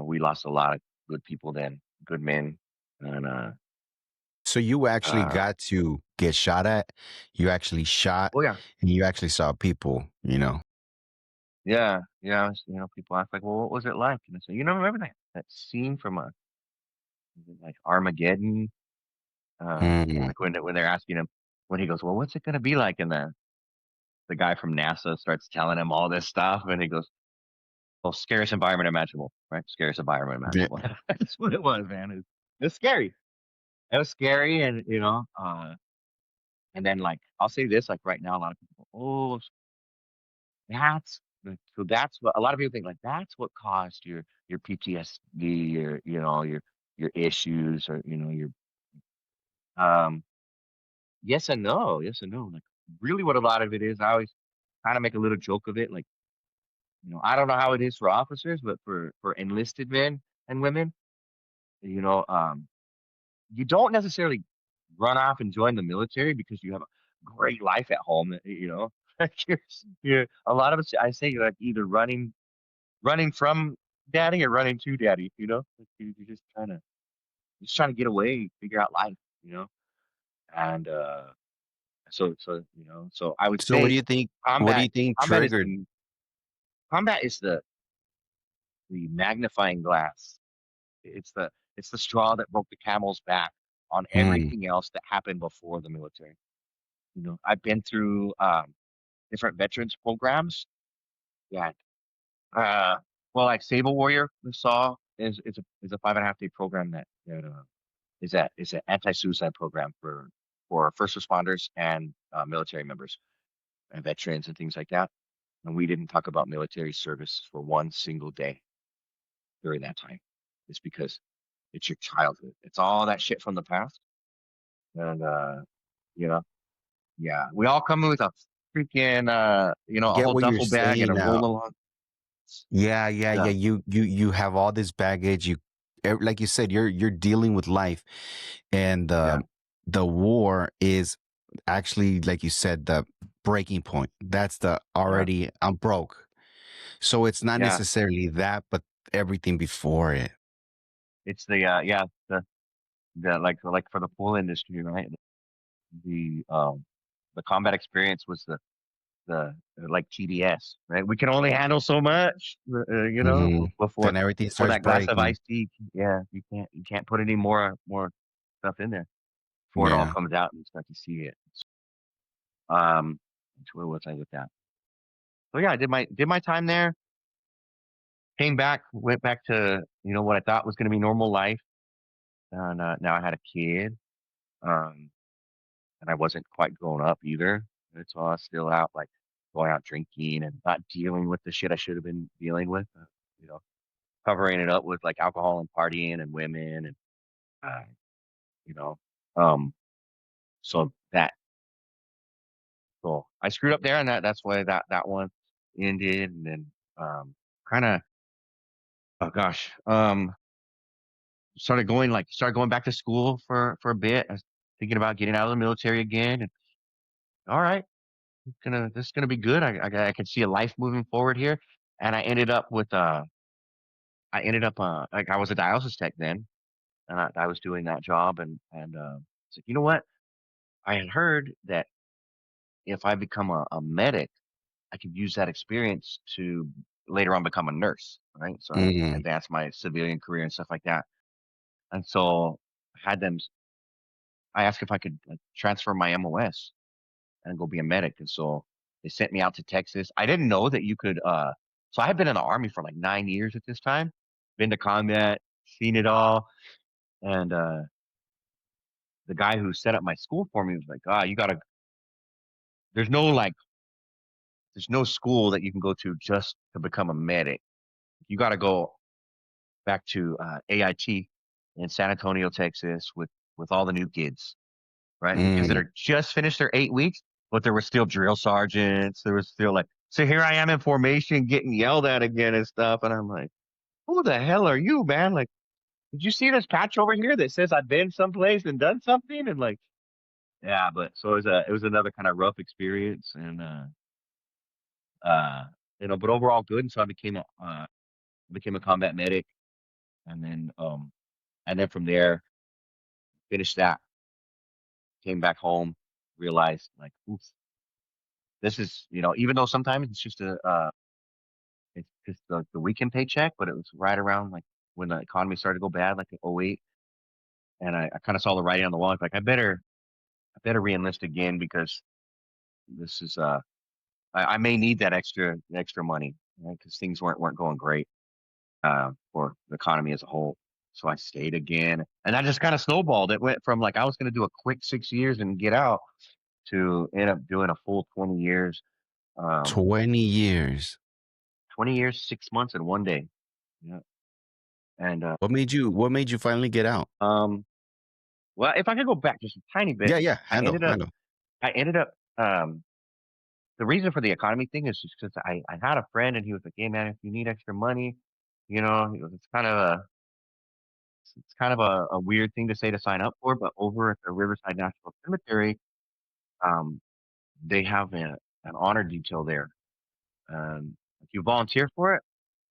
we lost a lot of good people then, good men. And So you actually uh got to get shot at. You actually shot oh yeah. and you actually saw people, Yeah, yeah. People ask like, "Well, what was it like?" And I say, remember that scene from like Armageddon? Mm. Like when they're asking him, when he goes, "Well, what's it gonna be like?" And the guy from NASA starts telling him all this stuff, and he goes, Well, scariest environment imaginable, right? Scariest environment Yeah. imaginable. That's what it was, man. It's scary. It was scary, and and then like I'll say this, like right now, a lot of people, oh, so that's what a lot of people think, like that's what caused your PTSD, your issues, or your um yes and no. Like really, what a lot of it is, I always kind of make a little joke of it, like I don't know how it is for officers, but for enlisted men and women, you know, um, you don't necessarily run off and join the military because you have a great life at home. Like you're a lot of us. I say you're like either running from daddy or running to daddy. Like you're just trying to get away, figure out life. You know, and so I would So what do say you think? What do combat you think combat is triggered? the combat is the magnifying glass. It's the straw that broke the camel's back on Mm, everything else that happened before the military. I've been through different veterans programs that well, like Sable Warrior we saw is a 5.5 day program that is an anti-suicide program for first responders and military members and veterans and things like that. And we didn't talk about military service for one single day during that time. It's because it's your childhood. It's all that shit from the past. And you know, yeah. We all come with a freaking a get whole what you're duffel bag and saying a now. roll along. Yeah, yeah, yeah. Yeah, You have all this baggage. Like you said, you're dealing with life, and yeah, the war is actually, like you said, the breaking point. That's the yeah, already I'm broke. So it's not yeah. necessarily that, but everything before it. It's the like for the pool industry, right? The combat experience was the like TDS, right? We can only handle so much, Hmm. before Then everything before starts that glass of breaking. iced tea. Yeah, you can't put any more stuff in there before it all Yeah. comes out and you start to see it. Um, where was I with that? So yeah, I did my time there. Came back, went back to what I thought was going to be normal life, and now I had a kid. Um, and I wasn't quite grown up either. And so I was still out, like going out drinking and not dealing with the shit I should have been dealing with. You know, covering it up with like alcohol and partying and women and uh, you know, um, so that so I screwed up there, and that's why that one ended, and then kind of oh gosh, started going back to school for a bit. I was thinking about getting out of the military again, and all right, this is gonna be good. I can see a life moving forward here, and I ended up like I was a dialysis tech then, and I was doing that job, and it's like, you know what? I had heard that if I become a medic, I could use that experience to later on become a nurse, right? So I Mm. advanced my civilian career and stuff like that, and so I had them. I asked if I could like, transfer my MOS and go be a medic. And so they sent me out to Texas. I didn't know that you could so I had been in the army for like 9 years at this time, been to combat, seen it all. And the guy who set up my school for me was like, you gotta there's no like there's no school that you can go to just to become a medic. You gotta go back to AIT in San Antonio, Texas with all the new kids, right? The kids that Mm. are just finished their 8 weeks, but there were still drill sergeants. There was still like, so here I am in formation getting yelled at again and stuff. And I'm like, who the hell are you, man? Like, did you see this patch over here that says I've been someplace and done something? And like, yeah, but so it was another kind of rough experience and uh but overall good. And so I became a combat medic and then from there finished that, came back home, realized like, oof, this is, even though sometimes it's just the weekend paycheck, but it was right around like when the economy started to go bad, like in '08, and I kind of saw the writing on the wall. Like I better reenlist again because this is I may need that extra money. right? Because things weren't going great for the economy as a whole. So I stayed again, and that just kind of snowballed. It went from like I was going to do a quick 6 years and get out to end up doing a full 20 years. 20 years. 20 years, 6 months, and 1 day. Yeah. And What made you finally get out? well, if I could go back just a tiny bit, Yeah, yeah, I handle, ended up, handle. I ended up, the reason for the economy thing is just because I had a friend and he was like, "Hey man, if you need extra money, he goes, it's kind of a weird thing to say to sign up for, but over at the Riverside National Cemetery, um, they have an honor detail there. If you volunteer for it,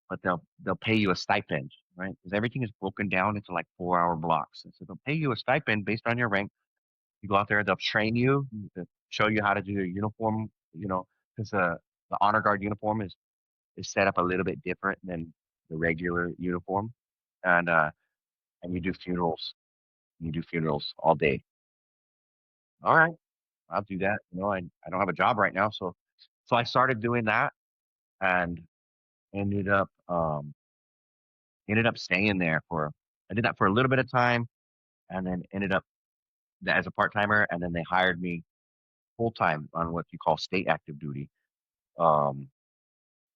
but they'll pay you a stipend, right? Because everything is broken down into like 4 hour blocks. And so they'll pay you a stipend based on your rank. You go out there, they'll train you, to show you how to do your uniform, because the honor guard uniform is set up a little bit different than the regular uniform. And and you do funerals. You do funerals all day. All right, I'll do that. I don't have a job right now, so I started doing that and ended up staying there for I did that for a little bit of time and then ended up as a part timer, and then they hired me full time on what you call state active duty. Um,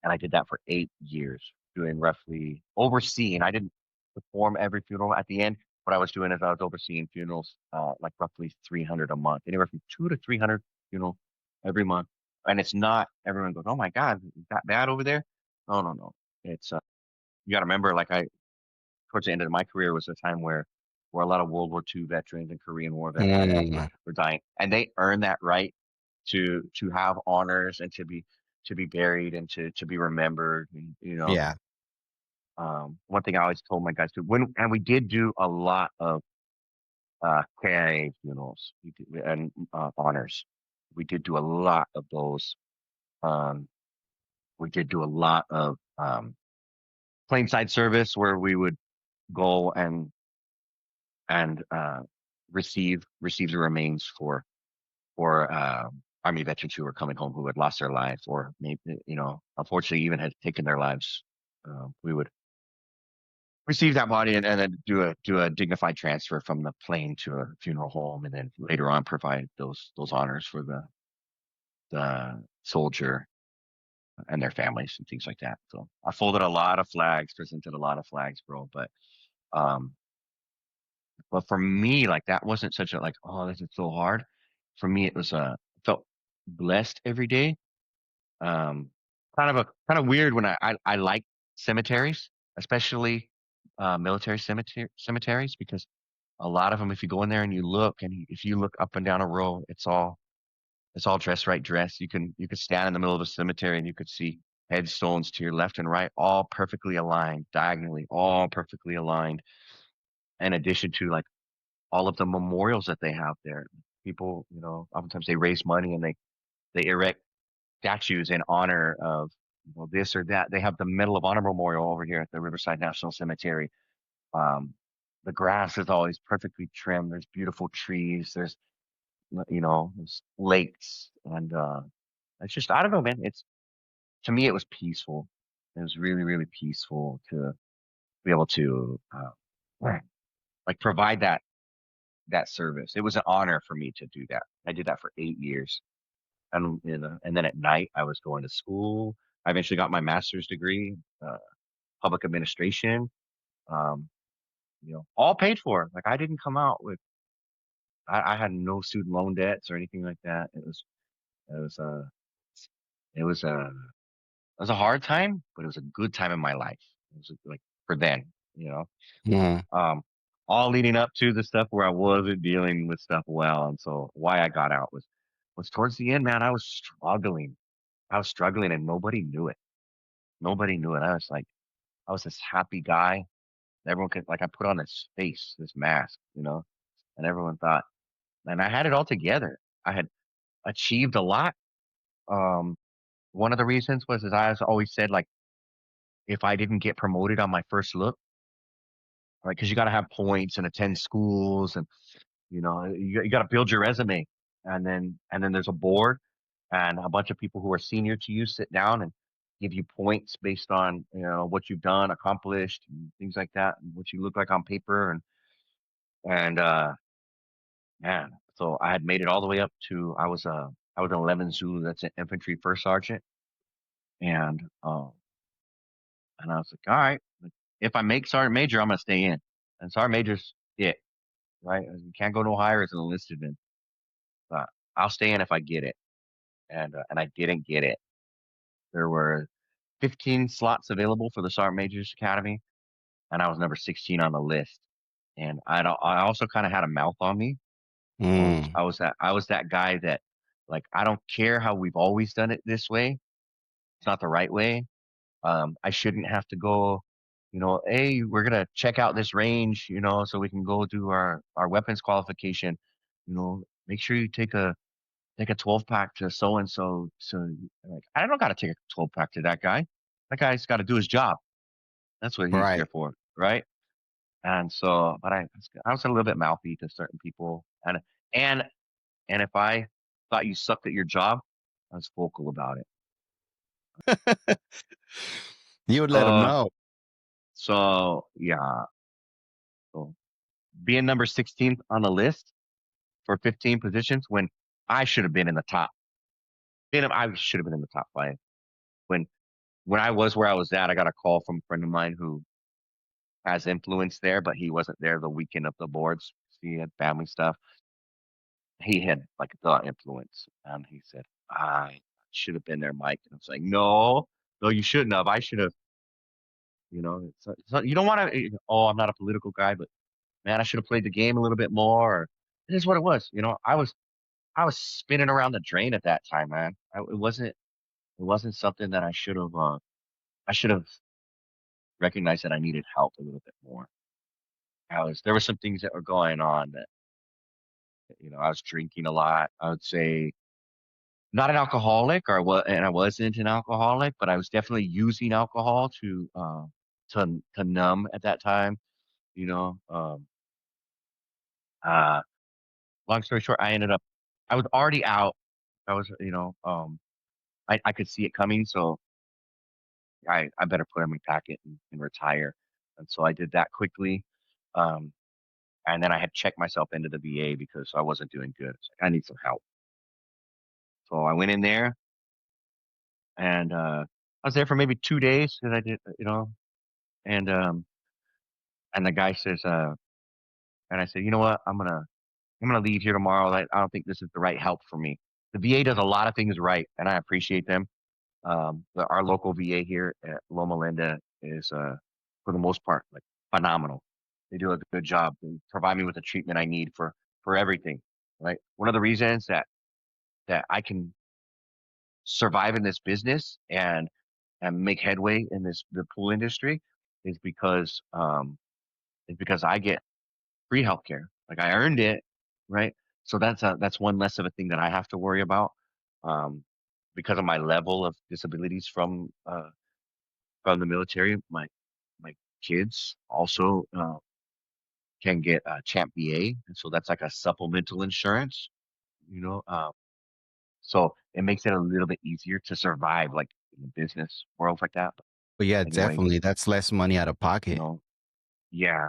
and I did that for 8 years, doing roughly overseeing. I didn't perform every funeral at the end. What I was doing is I was overseeing funerals, like roughly 300 a month, anywhere from 2 to 300 funeral every month. And it's not everyone goes, "Oh my God, is that bad over there?" No, no, no. It's you got to remember, like towards the end of my career was a time where a lot of World War II veterans and Korean War veterans Mm, were dying, and they earned that right to have honors and to be buried and to be remembered. yeah. One thing I always told my guys too, and we did do a lot of KIA funerals and honors. We did do a lot of those. Um, we did do a lot of plainside service where we would go and receive the remains for army veterans who were coming home who had lost their lives or maybe unfortunately even had taken their lives. We would receive that body and then do a dignified transfer from the plane to a funeral home, and then later on provide those honors for the soldier and their families and things like that. So I folded a lot of flags, presented a lot of flags, bro. Um, but for me, like that wasn't such a like, oh, this is so hard. For me, it was felt blessed every day. Um, kind of weird when I like cemeteries, especially military cemeteries, because a lot of them, if you go in there and you look, and if you look up and down a row, it's all dress right dress. You can stand in the middle of a cemetery and you could see headstones to your left and right, all perfectly aligned, diagonally, all perfectly aligned. In addition to like all of the memorials that they have there, people, oftentimes they raise money and they erect statues in honor of this or that. They have the Medal of Honor memorial over here at the Riverside National Cemetery. Um, the grass is always perfectly trimmed. There's beautiful trees. There's lakes, and it's just I don't know, man. It's to me it was peaceful. It was really really peaceful to be able to like provide that service. It was an honor for me to do that. I did that for 8 years, and then at night I was going to school. I eventually got my master's degree, public administration. Um, all paid for. Like I didn't come out with. I had no student loan debts or anything like that. It was it was a it was a hard time, but it was a good time in my life. It was like for then, you know. Mhm. Um, all leading up to the stuff where I wasn't dealing with stuff well, and so why I got out was towards the end, man. I was struggling. I was struggling, and nobody knew it. Nobody knew it. I was this happy guy. Everyone could like I put on this face, this mask, and everyone thought, and I had it all together. I had achieved a lot. Um, One of the reasons was is I was always said like if I didn't get promoted on my first look, right? Because you got to have points and attend schools, and you got to build your resume, and then there's a board, and a bunch of people who are senior to you sit down, give you points based on, what you've done, accomplished, and things like that, and what you look like on paper. And man, so I had made it all the way up to I was an 11 Zulu. That's an infantry first sergeant, and and I was like, all right, like, if I make sergeant major, I'm gonna stay in, and sergeant major's it, right? You can't go no higher as an enlisted man. But I'll stay in if I get it, and I didn't get it. There were 15 slots available for the sergeant major's academy, and I was number 16 on the list. And I also kind of had a mouth on me. Mm, I was that guy that, like, I don't care how we've always done it this way. It's not the right way. I shouldn't have to go, hey, we're gonna check out this range, so we can go do our weapons qualification. Make sure you take a 12 pack to so and so. So, like, I don't got to take a 12 pack to that guy. That guy's got to do his job. That's what he's right. here for, right? And so, but I was a little bit mouthy to certain people, and and if I thought you sucked at your job, I was vocal about it. You would let them Uh, know. so yeah, so being number 16th on the list for 15 positions when I should have been in the top. I should have been in the top five. When when I was where I was at, I got a call from a friend of mine who has influence there, but he wasn't there the weekend of the boards. He had family stuff. He had like the influence, and he said, "I should have been there, Mike." And I was like, "No, no, you shouldn't have. I should have." You don't want to. Oh, I'm not a political guy, but man, I should have played the game a little bit more. It is what it was. I was spinning around the drain at that time, man. It wasn't something that I should have. I should have recognized that I needed help a little bit more. There were some things that were going on that, I was drinking a lot. I would say not an alcoholic, and I wasn't an alcoholic, but I was definitely using alcohol to numb at that time. You know, uh, long story short, I was already out. I was, I could see it coming, so I better put in my packet and retire. And so I did that quickly. Um, and then I had checked myself into the VA because I wasn't doing good. It's like, I need some help. So I went in there and I was there for maybe 2 days because I did, and the guy says, and I said, you know what, I'm gonna leave here tomorrow. I don't think this is the right help for me. The VA does a lot of things right, and I appreciate them. Our local VA here at Loma Linda is, for the most part, like, phenomenal. They do a good job. They provide me with the treatment I need for everything. Right. One of the reasons that I can survive in this business and make headway in the pool industry is because I get free healthcare. Like, I earned it, right? So that's one less of a thing that I have to worry about, um, because of my level of disabilities from the military. My kids also can get Champ VA, and so that's like a supplemental insurance. You know, uh, so it makes it a little bit easier to survive, like, in the business world like that. But But yeah, anyways, definitely. That's less money out of you pocket. know, yeah,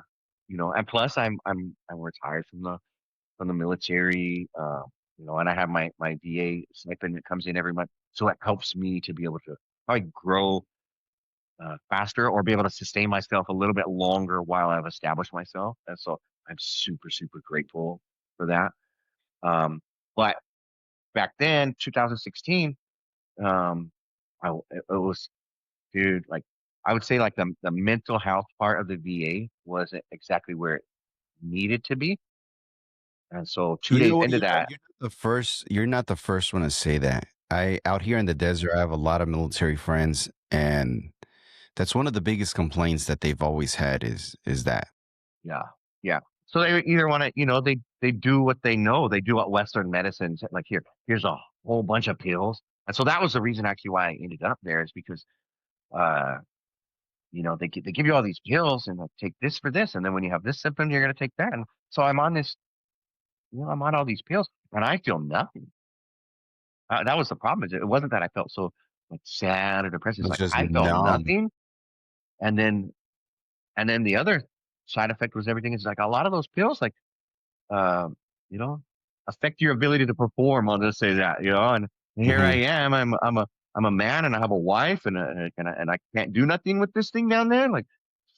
and plus I'm retired from the military, and I have my VA stipend that comes in every month, so it helps me to be able to probably grow faster or be able to sustain myself a little bit longer while I've established myself. And so I'm super, super grateful for that. But back then, 2016, um, it was, dude, like, I would say, like, the mental health part of the VA wasn't exactly where it needed to be. And so two You days know what? into that, You're not the first one to say that. I out here in the desert, I have a lot of military friends, and that's one of the biggest complaints that they've always had is that. yeah, yeah. So they either want to, they do what they know. They do what Western medicine said, like, here's a whole bunch of pills. And so that was the reason actually why I ended up there, is because, uh, they give you all these pills and, like, take this for this, and then when you have this symptom, you're gonna take that. And so I'm on this, I'm on all these pills, and I feel nothing. That was the problem. Is it wasn't that I felt so like sad or depressed. It's It's like just I felt numb. nothing. And then the other side effect was everything is like a lot of those pills, like um, you know, affect your ability to perform. I'll just say that, and here I Hmm. am. I'm a man and I have a wife and I can't do nothing with this thing down there. Like,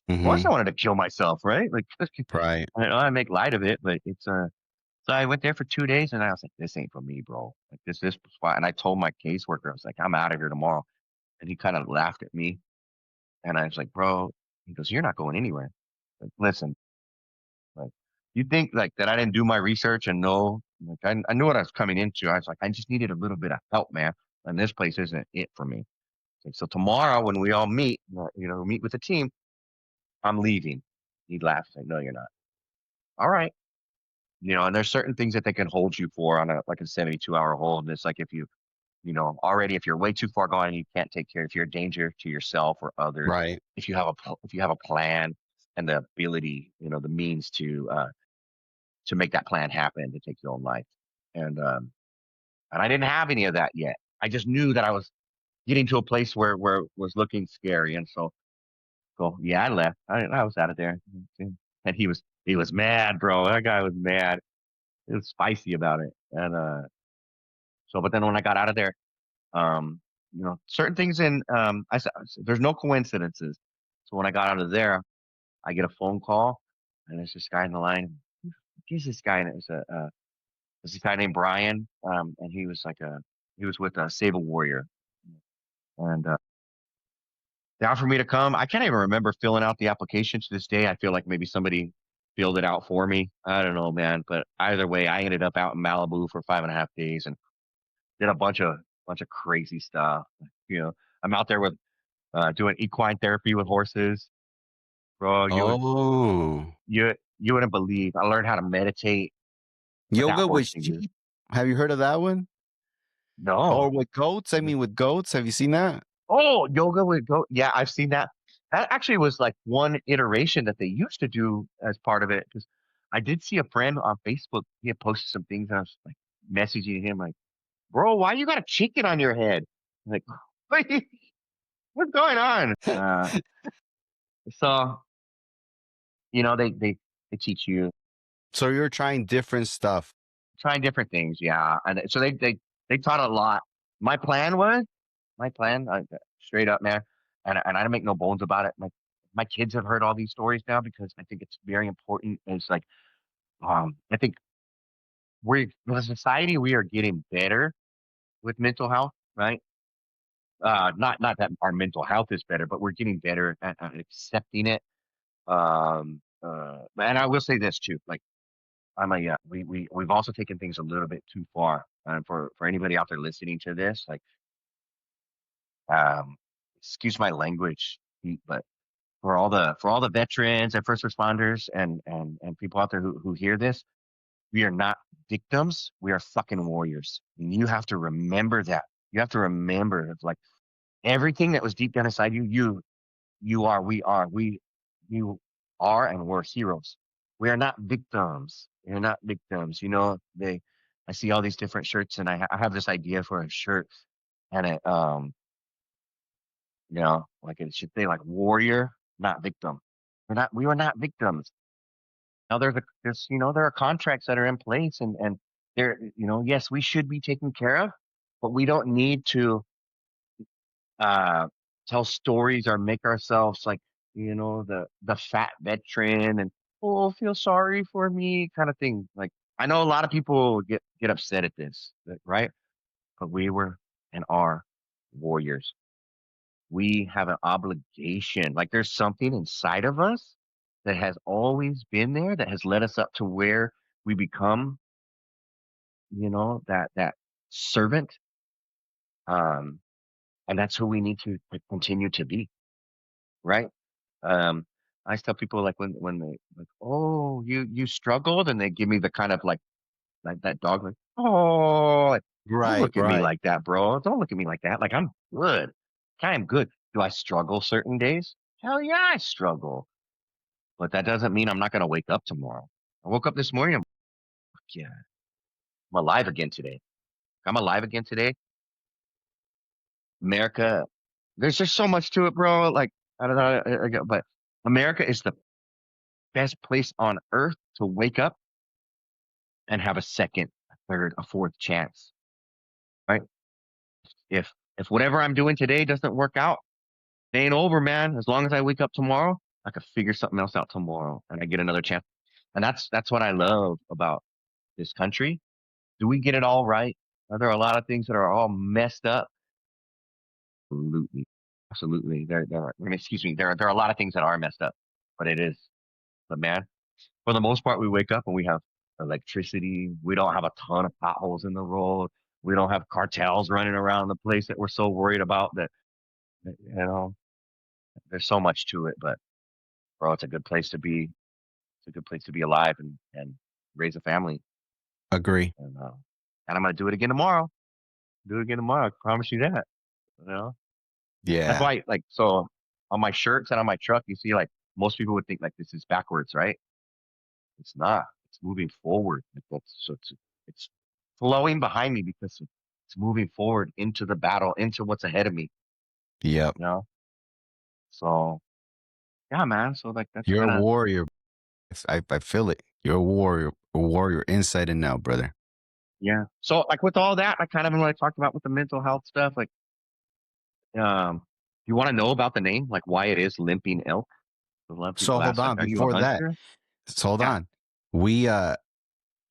of course I Hmm. wanted to kill myself, right? Like, Right. I know I make light of it, but it's so I went there for 2 days and I was like, this ain't for me, bro. Like this spot. And I told my caseworker, I was like, I'm out of here tomorrow. And he kind of laughed at me. And I was like, bro, he goes, you're not going anywhere. Like, listen, like you think like that I didn't do my research and know, like I knew what I was coming into. I was like, I just needed a little bit of help, man. And this place isn't it for me. Like, so tomorrow when we all meet, meet with the team, I'm leaving. He laughs. Like, no, you're not. All right. And there's certain things that they can hold you for on a 72-hour hold. And it's like if already if you're way too far gone and you can't take care, if you're a danger to yourself or others, Right. if you have a plan and the ability, the means to make that plan happen, to take your own life. And I didn't have any of that yet. I just knew that I was getting to a place where it was looking scary. And so yeah, I left. I was out of there. And he was mad, bro. That guy was mad. He was spicy about it. And but then when I got out of there, um, certain things there's no coincidences. So when I got out of there, I get a phone call and there's this guy in the line. Who's this guy? And it was this guy named Brian. And he was with Save a Warrior. And they offered me to come. I can't even remember filling out the application to this day. I feel like maybe somebody filled it out for me. I don't know, man. But either way, I ended up out in Malibu for 5.5 days and did a bunch of crazy stuff. You know, I'm out there with doing equine therapy with horses, bro. Oh, You wouldn't believe. I learned how to meditate without yoga with horsing, dude. sheep. Have you heard of that one? Or No. with goats? I mean, with goats. Have you seen that? Oh, yoga would go. Yeah, I've seen that. That actually was like one iteration that they used to do as part of it. Because I did see a friend on Facebook. He had posted some things, and I was like messaging him, like, "Bro, why you got a chicken on your head?" I'm like, what's going on? So they teach you So you're trying different stuff. trying different things, yeah. And so they taught a lot. My plan was my plan, straight up, man. And I don't make no bones about it. My kids have heard all these stories now because I think it's very important. It's like I think as a society we are getting better with mental health, right? Not that our mental health is better, but we're getting better at accepting it. And I will say this too, like we've also taken things a little bit too far. And for anybody out there listening to this, like um, excuse my language, Pete, but for all the veterans and first responders and people out there who hear this, we are not victims. We are fucking warriors. And you have to remember that. You have to remember it's like everything that was deep down inside you, you are and we're heroes. We are not victims. We're not victims. I see all these different shirts and I have this idea for a shirt and like it should say like warrior, not victim. We were not victims. Now there are contracts that are in place and yes, we should be taken care of, but we don't need to uh, tell stories or make ourselves like the fat veteran and oh feel sorry for me kind of thing. Like I know a lot of people get upset at this, right? But we were and are warriors. We have an obligation. Like there's something inside of us that has always been there that has led us up to where we become, that servant. Um, and that's who we need to continue to be, right? Um, I tell people like when they like, oh, you struggled, and they give me the kind of like that dog, like, oh, like, don't Right, look at me right. like that, bro. Don't look at me like that. Like I'm good. I am good. Do I struggle certain days? Hell yeah, I struggle. But that doesn't mean I'm not gonna wake up tomorrow. I woke up this morning. I'm like, yeah, I'm alive again today. I'm alive again today. America, there's just so much to it, bro. Like, I don't know, but America is the best place on earth to wake up and have a second, a third, a fourth chance, right? If if whatever I'm doing today doesn't work out, it ain't over, man. As long as I wake up tomorrow, I could figure something else out tomorrow and I get another chance. And that's what I love about this country. Do we get it all right? Are there a lot of things that are all messed up? Absolutely. Absolutely. Excuse me, there are a lot of things that are messed up, but it is. But man, for the most part, we wake up and we have electricity. We don't have a ton of potholes in the road. We don't have cartels running around the place that we're so worried about you know, there's so much to it, but bro, it's a good place to be. It's a good place to be alive and raise a family. Agree. And I'm gonna do it again tomorrow. Do it again tomorrow. I promise you that. You know, that's Yeah. why, like, so on my shirts and on my truck, you see, like, most people would think like this is backwards, right? It's not. It's moving forward. It's flowing behind me because it's moving forward into the battle, into what's ahead of me. Yep. You know. So yeah, man. So like that's You're a kind of warrior. I feel it. You're a warrior inside and out, brother. yeah. So like with all that, I kind of when I talked about with the mental health stuff, like you want to know about the name, like why it is limping elk? A lot of So people hold ask, like, on. are you a Before that, hunter? so hold Yeah, on. We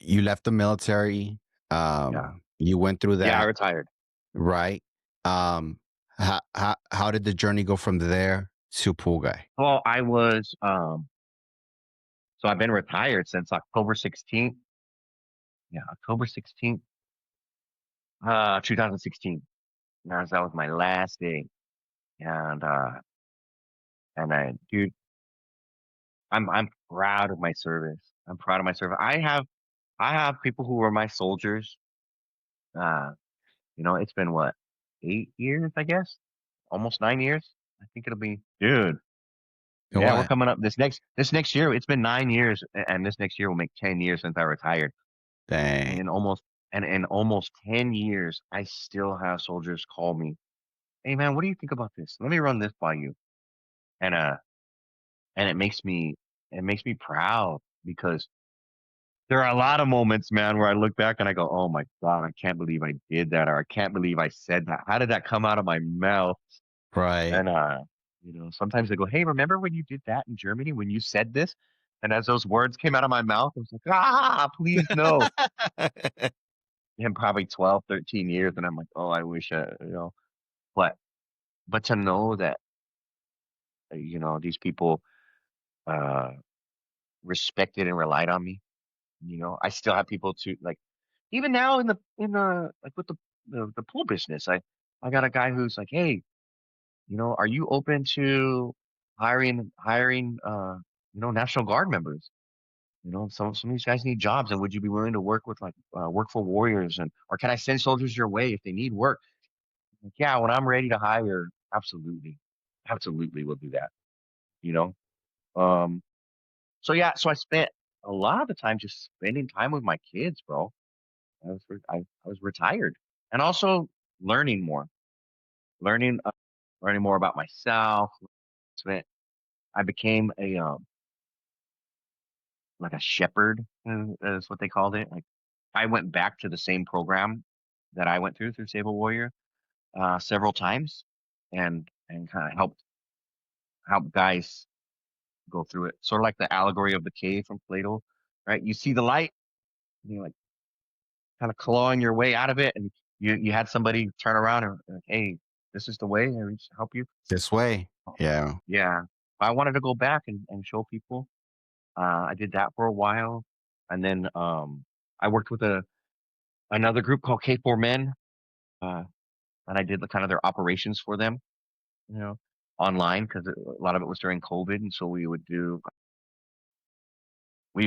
you left the military. yeah, You went through yeah. I that, retired. right? How did the journey go from there to pool guy? Well, I was so I've been retired since October 16th. Yeah, October 16th, 2016. That was my last day. And dude, I'm proud of my service. I'm proud of my service. I have people who were my soldiers. Uh, it's been what, 8 years, I guess? Almost 9 years. I think it'll be, dude. Yeah, we're What? coming up this next year. It's been 9 years, and this next year will make 10 years since I retired. And Dang. in almost 10 years, I still have soldiers call me, "Hey man, what do you think about this? Let me run this by you." And and it makes me proud because there are a lot of moments, man, where I look back and I go, "Oh my God, I can't believe I did that," or "I can't believe I said that. How did that come out of my mouth?" Right. And sometimes they go, "Hey, remember when you did that in Germany when you said this?" And as those words came out of my mouth, I was like, please no. And probably 12, 13 years, and I'm like, "Oh, I wish, but to know that these people uh respected and relied on me. I still have people to like even now in the like with the pool business. I got a guy who's like, "Hey, are you open to hiring National Guard members? Some of these guys need jobs, and would you be willing to work with work for warriors or can I send soldiers your way if they need work?" Like, yeah, when I'm ready to hire, absolutely. Absolutely we'll do that. You know? Um so I spent a lot of the time just spending time with my kids, bro. I was retired and also learning more, learning learning more about myself. Spent I became a like a shepherd, is what they called it. Like I went back to the same program that I went through Sable Warrior several times, and kind of help guys go through it. Sort of like the allegory of the cave from Plato, right? You see the light, and you're like kind of clawing your way out of it, and you had somebody turn around and like, "Hey, this is the way. I just help you." This way. Yeah. Yeah, I wanted to go back and show people. I did that for a while, and then I worked with another group called K4 Men, uh, and I did the kind of their operations for them, you know, online because a lot of it was during COVID, and so we would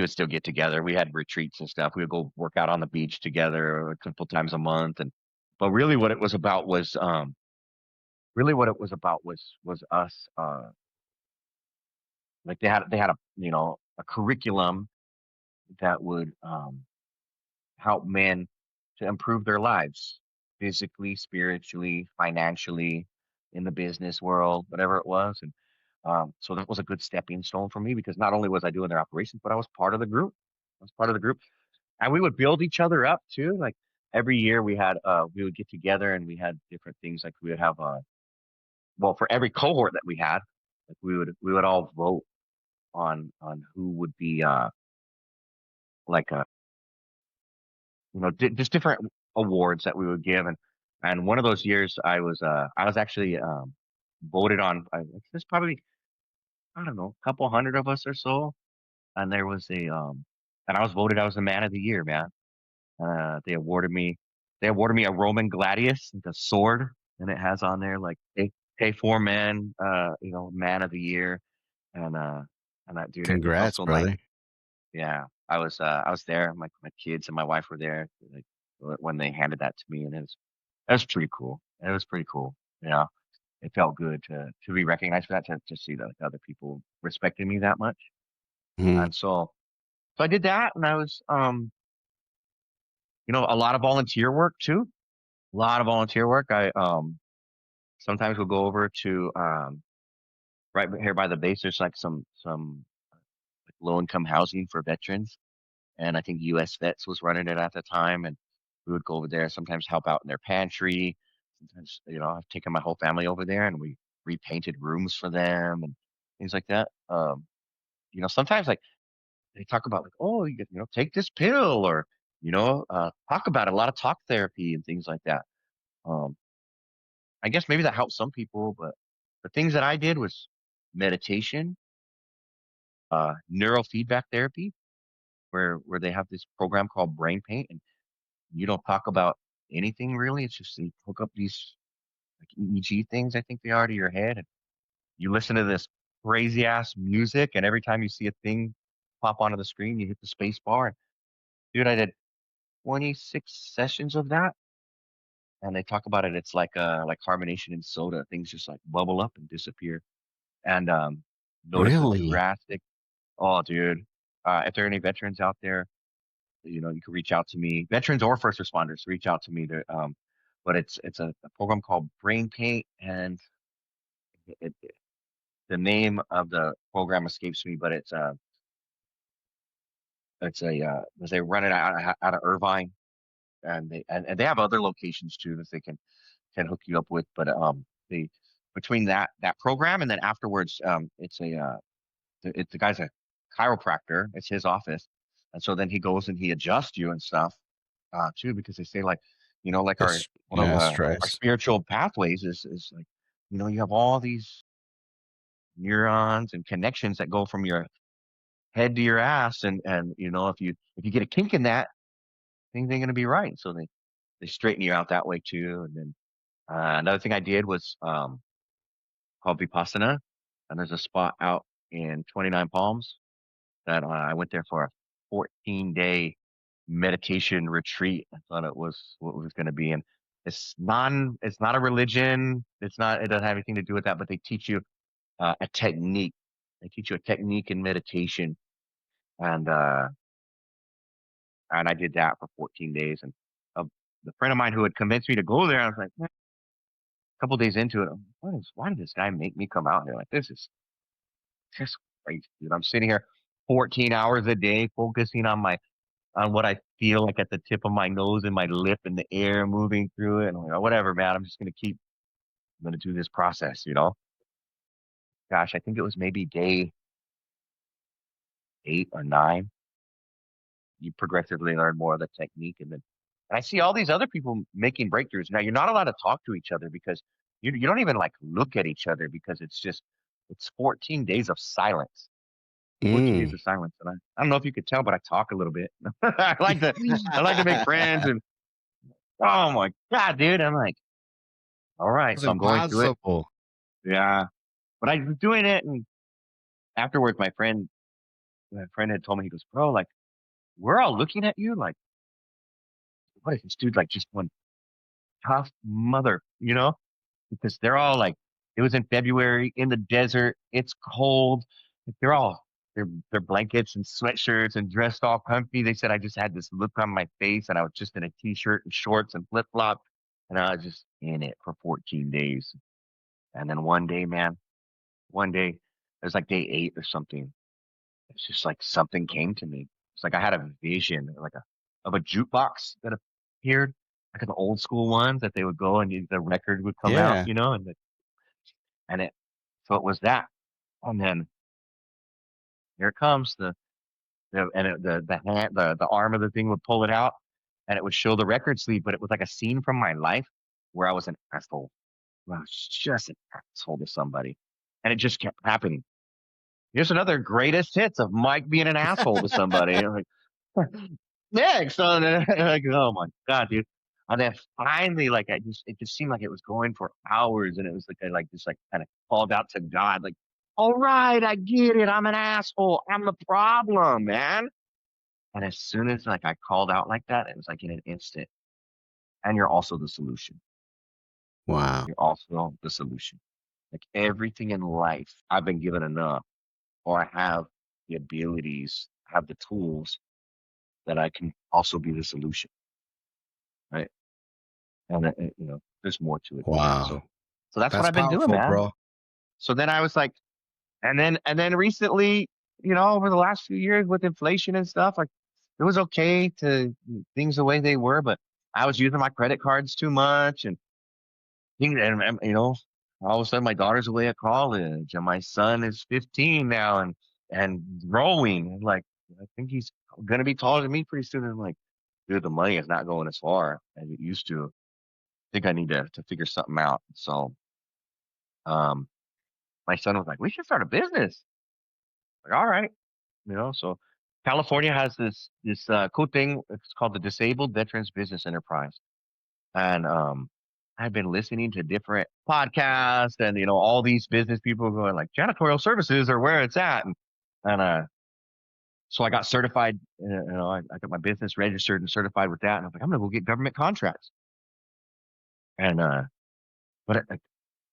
still get together. We had retreats and stuff. We would go work out on the beach together a couple times a month, but really what it was about was us. Like they had a curriculum that would help men to improve their lives. physically, spiritually, financially, in the business world, whatever it was. And so that was a good stepping stone for me because not only was I doing their operations, but I was part of the group. I was part of the group, and we would build each other up too. Like every year we would get together and we had different things. Like we would have well, for every cohort that we had, like we would all vote on who would be like just different awards that we would give. And one of those years I was actually voted on. There's probably, I don't know, a couple hundred of us or so, and there was a and I was voted. I was the man of the year, man. They awarded me a Roman gladius, like a sword, and it has on there like pay for man, man of the year. And that, dude, it felt Congrats, so nice. brother. Yeah, I was there. My kids and my wife were there, like when they handed that to me, and it was pretty cool. It was pretty cool. Yeah, it felt good to be recognized for that, to see that other people respecting me that much. Mhm. And so I did that, and I was a lot of volunteer work too. A lot of volunteer work. I sometimes will go over to right here by the base. There's like some like low income housing for veterans, and I think U.S. Vets was running it at the time, and we would go over there, sometimes help out in their pantry. Sometimes, I've taken my whole family over there, and we repainted rooms for them and things like that. Sometimes like they talk about like, oh, take this pill, or talk about it, a lot of talk therapy and things like that. Um, I guess maybe that helps some people, but the things that I did was meditation, neurofeedback therapy, where they have this program called Brain Paint, and you don't talk about anything really. It's just they hook up these like EEG things, I think they are, to your head, and you listen to this crazy ass music, and every time you see a thing pop onto the screen, you hit the space bar. And dude, I did 26 sessions of that, and they talk about it. It's like carbonation in soda. Things just like bubble up and disappear. And notice the Really? drastic. Oh, dude. If there are any veterans out there, you can reach out to me. Veterans or first responders, reach out to me. But it's a program called Brain Paint, and the name of the program escapes me, but they run it out of Irvine, and they have other locations too that they can hook you up with. But the between that program and then afterwards, the guy's a chiropractor. It's his office, and so then he goes and he adjusts you and stuff too, because they say like, like our It's one of yeah, our stress. spiritual pathways is like, you have all these neurons and connections that go from your head to your ass, and if you get a kink in that, things ain't gonna be right. So they straighten you out that way too. And then another thing I did was called Vipassana, and there's a spot out in 29 Palms that I went there for a 14-day meditation retreat. I thought it was what it was going to be, and it's not a religion. It doesn't have anything to do with that, but they teach you a technique. They teach you a technique in meditation, and uh, and I did that for 14 days. And uh, the friend of mine who had convinced me to go there, I was like, "Man," a couple days into it, why did this guy make me come out here? Like this is just crazy, dude. I'm sitting here 14 hours a day focusing on what I feel like at the tip of my nose and my lip and the air moving through it. And I'm like, whatever, man. I'm gonna do this process. Gosh, I think it was maybe day 8 or 9. You progressively learn more of the technique, and I see all these other people making breakthroughs. Now you're not allowed to talk to each other because you don't even like look at each other because it's 14 days of silence. 14 days Mm. of silence. And I don't know if you could tell, but I talk a little bit. I like to make friends, and oh my God, dude. I'm like, all right. It's So I'm going through it. impossible. Yeah. But I was doing it, and afterwards my friend had told me, he goes, bro, like, we're all looking at you like, what is this dude like just one tough mother? Because they're all like, it was in February in the desert, it's cold. Like, they're all their blankets and sweatshirts and dressed all comfy. They said I just had this look on my face and I was just in a t-shirt and shorts and flip-flop. and I was just in it for 14 days. And then one day, man, one day, it was like day 8 or something. It's just like something came to me. It's like I had a vision, like of a jukebox that appeared, like an old school ones that they would go and the record would come out, Yeah. and it, so it was that. And then here it comes the arm of the thing would pull it out and it would show the record sleeve, but it was like a scene from my life where I was an asshole. I was just an asshole to somebody. And it just kept happening. Here's another greatest hits of Mike being an asshole to somebody. I'm like, next on like, oh my God, dude. And then finally, like it just seemed like it was going for hours, and it was like I like just like kind of called out to God, like, all right, I get it. I'm an asshole. I'm the problem, man. And as soon as like I called out like that, it was like in an instant. And you're also the solution. Wow. You're also the solution. Like everything in life, I've been given enough, or I have the abilities, have the tools that I can also be the solution, right? And there's more to it than that. Wow. So that's what That's I've been doing, powerful, man. bro. So then I was like, and then recently, over the last few years with inflation and stuff, like it was okay to things the way they were, but I was using my credit cards too much and things, and all of a sudden my daughter's away at college and my son is 15 now and growing. Like I think he's gonna be taller than me pretty soon. And I'm like, dude, the money is not going as far as it used to. I think I need to figure something out. So um my son was like, we should start a business. Like, all right. So California has this cool thing. It's called the Disabled Veterans Business Enterprise. And I've been listening to different podcasts and all these business people going like janitorial services are where it's at. And so I got certified, I got my business registered and certified with that. And I was like, I'm gonna go get government contracts. And but I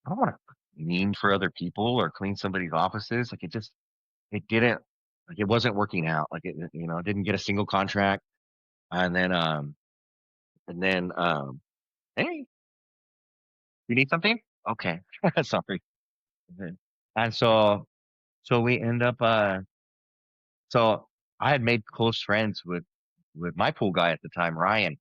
don't want to clean for other people or clean somebody's offices. Like it didn't, like it wasn't working out. Like didn't get a single contract. And then hey, you need something? Okay. Sorry. And so we end up so I had made close friends with my pool guy at the time, Ryan.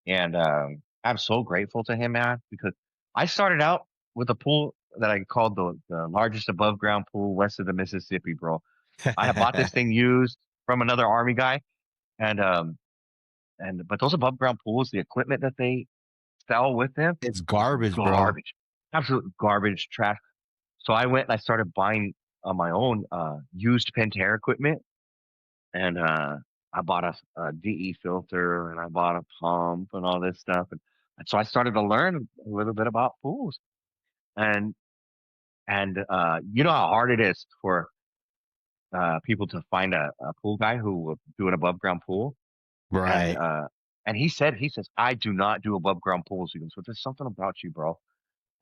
And I'm so grateful to him, man, because I started out with a pool that I called the largest above ground pool west of the Mississippi, bro. I had bought this thing used from another army guy, and but those above ground pools, the equipment that they sell with them, It's garbage, bro. garbage, absolute garbage, trash. So I went and I started buying on my own used Pentair equipment, and I bought a DE filter and I bought a pump and all this stuff, and so I started to learn a little bit about pools, and you know how hard it is for people to find a pool guy who will do an above ground pool. And Right. he says, I do not do above ground pools. He goes, well, there's something about you, bro.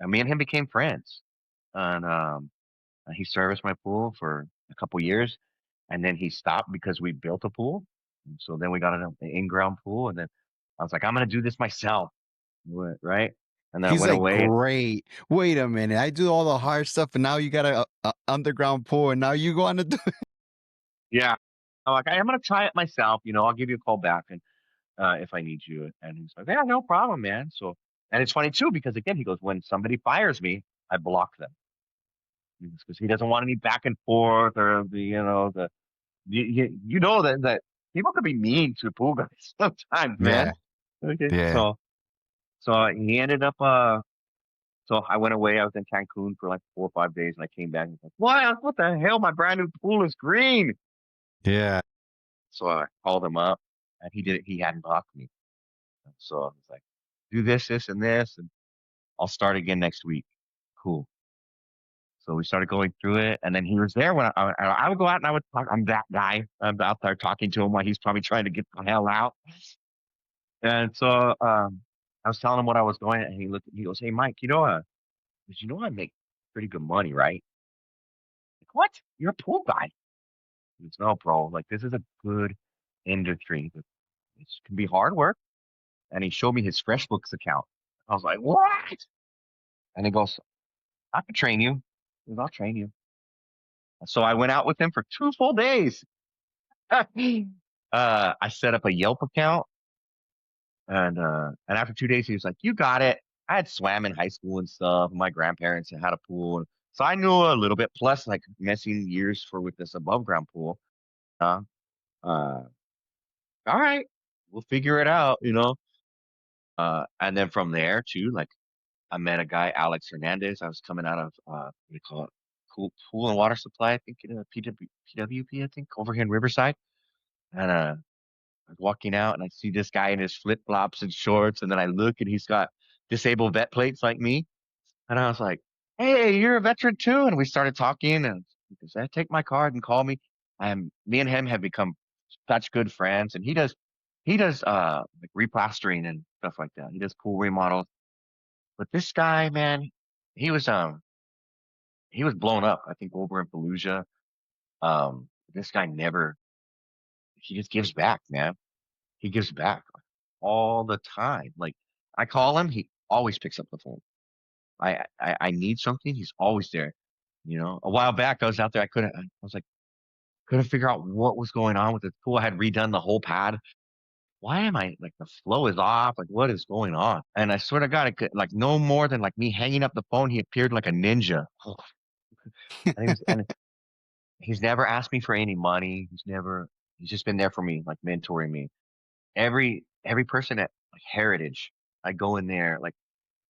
And me and him became friends. And he serviced my pool for a couple years. And then he stopped because we built a pool. And so then we got an in-ground pool. And then I was like, I'm going to do this myself. Right. And then I He's went like, away. great. Wait a minute. I do all the hard stuff, and now you got a underground pool, and now you go on to do. Yeah. I'm like, I'm going to try it myself. I'll give you a call back and if I need you. And he's like, yeah, no problem, man. So, and it's funny too, because again, he goes, when somebody fires me, I block them. Because he doesn't want any back and forth or that people can be mean to pool guys sometimes, man. Yeah. Okay. Yeah. So he ended up, so I went away. I was in Cancun for like 4 or 5 days and I came back and was like, what the hell? My brand new pool is green. Yeah. So I called him up and he hadn't blocked me. So I was like, do this, and this, and I'll start again next week. Cool. So we started going through it, and then he was there when I would go out and I would talk. I'm that guy. I'm out there talking to him while he's probably trying to get the hell out. And so I was telling him what I was going, and he looked. He goes, "Hey, Mike, I make pretty good money, right?" Like, what? You're a pool guy? He goes, no, bro. Like, this is a good industry. It can be hard work. And he showed me his FreshBooks account. I was like, what? And he goes, I can train you. He goes, I'll train you. So I went out with him for 2 full days. I set up a Yelp account, and after 2 days, he was like, "You got it." I had swam in high school and stuff. My grandparents had a pool, so I knew a little bit. Plus, like messing years for with this above ground pool. Uh, uh, all right, we'll figure it out, you know. And then from there too, like I met a guy, Alex Hernandez. I was coming out of what do you call it? Pool and water supply, I think, PWP, I think, over here in Riverside. And I was walking out and I see this guy in his flip flops and shorts, and then I look and he's got disabled vet plates like me. And I was like, "Hey, you're a veteran too?" And we started talking, and he goes, "Take my card and call me." And me and him have become such good friends. And he does like replastering and stuff like that. He does pool remodels. But this guy, man, he was um he was blown up, I think, over in Fallujah. This guy never he just gives back, man. He gives back all the time. Like I call him, he always picks up the phone. I need something, he's always there. You know, a while back I was out there, I was like, couldn't figure out what was going on with the pool. I had redone the whole pad. Why am I like the flow is off? Like what is going on? And I swear to God, it could like no more than like me hanging up the phone, he appeared like a ninja. And he's never asked me for any money. He's just been there for me, like mentoring me. Every person at like Heritage, I go in there, like,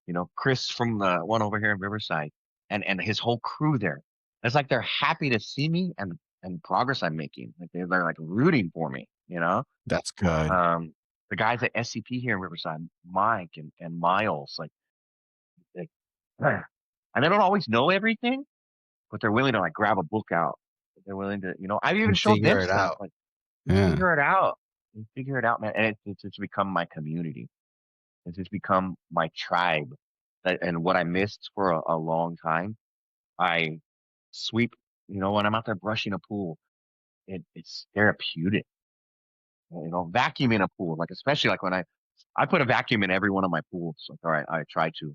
you know, Chris from the one over here in Riverside and his whole crew there. It's like they're happy to see me and progress I'm making. Like they're like rooting for me, you know? That's good. Um, the guys at SCP here in Riverside, Mike and Miles, like and they don't always know everything, but they're willing to like grab a book out. They're willing to, you know, I've even And showed figure them it stuff out. like Yeah. figure it out. Figure it out, man. And it's become my community. It's become my tribe. And what I missed for a long time, I sweep, you know, when I'm out there brushing a pool, it's therapeutic. You know, vacuuming a pool, like especially like when I put a vacuum in every one of my pools. Like, all right, I try to.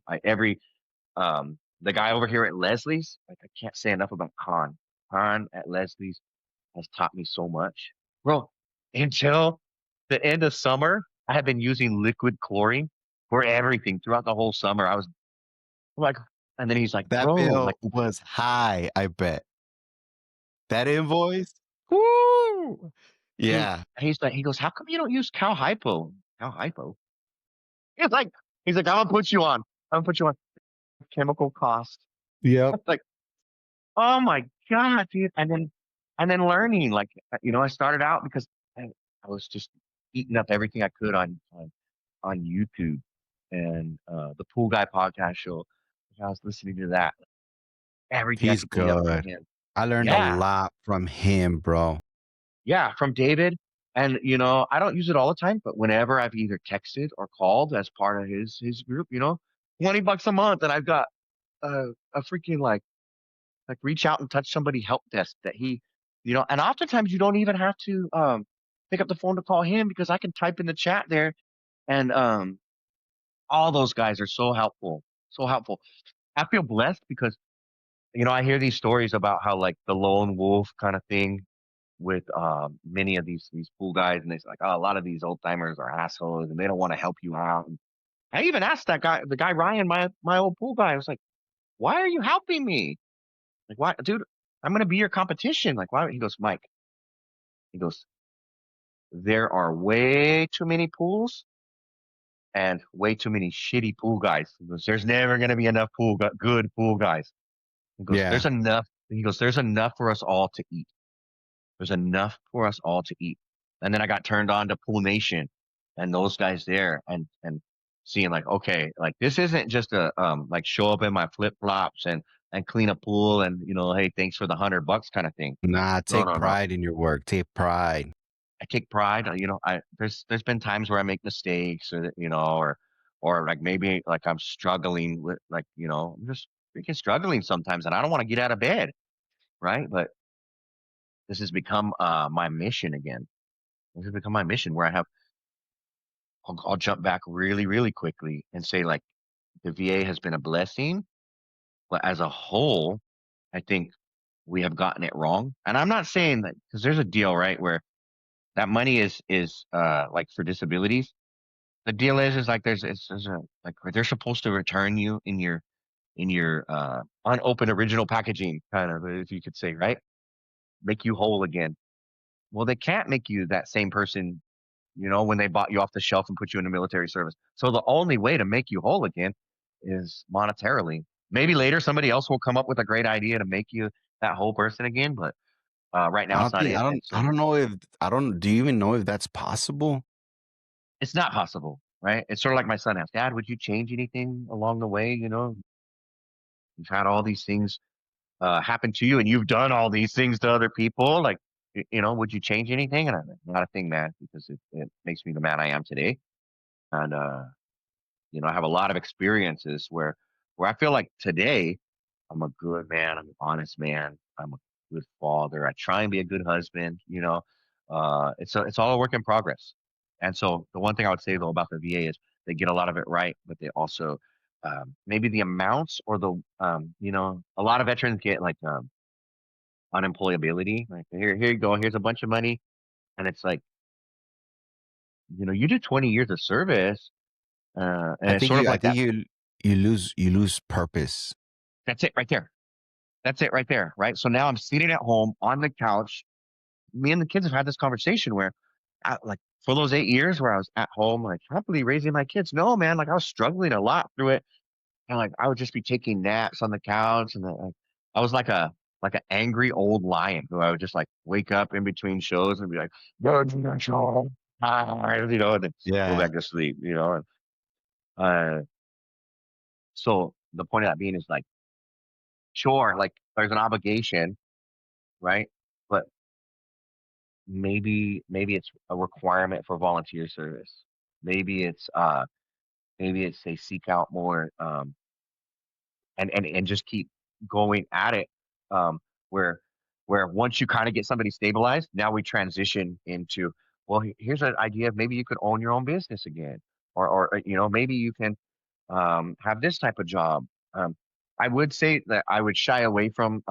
The guy over here at Leslie's, like I can't say enough about Khan. Khan at Leslie's has taught me so much. Bro, until the end of summer, I had been using liquid chlorine for everything throughout the whole summer. I was like, and then he's like, That bro, bill like was high, I bet. That invoice? Woo! Yeah. he's like, he goes, how come you don't use cow hypo? Cow hypo? He's like, I'm gonna put you on. I'm gonna put you on chemical cost. Yep. Like, oh my God, dude. And then learning, like, you know, I started out because I was just eating up everything I could on YouTube and the Pool Guy podcast show. I was listening to that. Everything I He's could glean up from good. him. I learned a Yeah, lot from him, bro. yeah, from David. And you know, I don't use it all the time, but whenever I've either texted or called as part of his group, you know, $20 a month, and I've got a freaking like reach out and touch somebody help desk that he, you know, and oftentimes you don't even have to pick up the phone to call him because I can type in the chat there, and all those guys are so helpful, so helpful. I feel blessed because you know I hear these stories about how like the lone wolf kind of thing with many of these pool guys, and it's like, oh, a lot of these old timers are assholes and they don't want to help you out. And I even asked that guy, the guy Ryan, my old pool guy, I was like, why are you helping me? Like, why, dude? I'm gonna be your competition. Like, why? He goes, Mike. He goes, there are way too many pools and way too many shitty pool guys. He goes, there's never gonna be enough good pool guys. He goes, Yeah. there's enough. He goes, there's enough for us all to eat. There's enough for us all to eat. And then I got turned on to Pool Nation and those guys there and seeing like, okay, like this isn't just a like show up in my flip flops and clean a pool and you know, hey, thanks for the $100 kind of thing. Nah, No, take no, no. pride in your work. Take pride. I take pride. You know, there's been times where I make mistakes or you know, or like maybe like I'm struggling with like, you know, I'm just freaking struggling sometimes and I don't want to get out of bed, right? But this has become my mission again. This has become my mission where I'll jump back really, really quickly and say like, the VA has been a blessing, but as a whole, I think we have gotten it wrong. And I'm not saying that because there's a deal, right, where that money is like for disabilities. The deal is like there's a like they're supposed to return you in your unopened original packaging, kind of, if you could say, right? Make you whole again. Well, they can't make you that same person, when they bought you off the shelf and put you in the military service. So the only way to make you whole again is monetarily. Maybe later somebody else will come up with a great idea to make you that whole person again, but right now I it's don't not think it. And I so don't know if I don't do you even know if that's possible? it's not possible, right? It's sort of like my son asked, Dad, would you change anything along the way? You've had all these things happen to you and you've done all these things to other people. Like, would you change anything? And I'm like, not a thing, man, because it makes me the man I am today. And I have a lot of experiences where I feel like today I'm a good man, I'm an honest man, I'm a good father. I try and be a good husband. It's all a work in progress. And so the one thing I would say though about the VA is they get a lot of it right, but they also maybe the amounts or a lot of veterans get like unemployability. Like here you go, here's a bunch of money, and it's like you do 20 years of service, and it's sort of I like think that. you lose purpose. That's it right there. That's it right there. Right. So now I'm sitting at home on the couch. Me and the kids have had this conversation where, like, for those 8 years where I was at home, like, happily raising my kids. No, man, like, I was struggling a lot through it. And like, I would just be taking naps on the couch. And like, I was like an angry old lion who I would just like wake up in between shows and be like, "Go to the show." And then go Yeah. back to sleep. Uh, so the point of that being is like, sure, like, there's an obligation, right? But maybe it's a requirement for volunteer service. Maybe it's they seek out more and just keep going at it. Um where where once you kind of get somebody stabilized, now we transition into, well, here's an idea of maybe you could own your own business again. Or maybe you can have this type of job. Um I would say that I would shy away from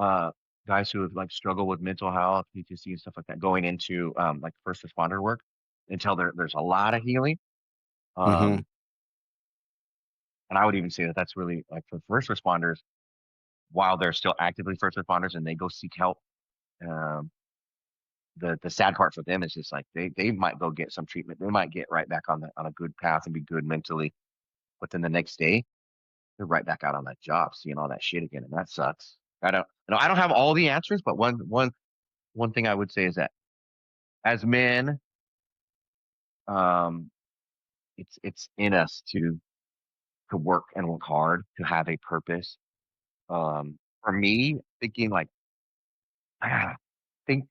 guys who have like struggle with mental health, PTSD and stuff like that, going into like first responder work until there's a lot of healing. Hmm. Um, and I would even say that that's really like for first responders, while they're still actively first responders and they go seek help. Um, the sad part for them is just like they might go get some treatment. They might get right back on a good path and be good mentally, but then the next day they're right back out on that job, seeing all that shit again, and that sucks. I don't have all the answers, but one thing I would say is that as men, um, it's in us to work and work hard to have a purpose. For me, thinking like, I think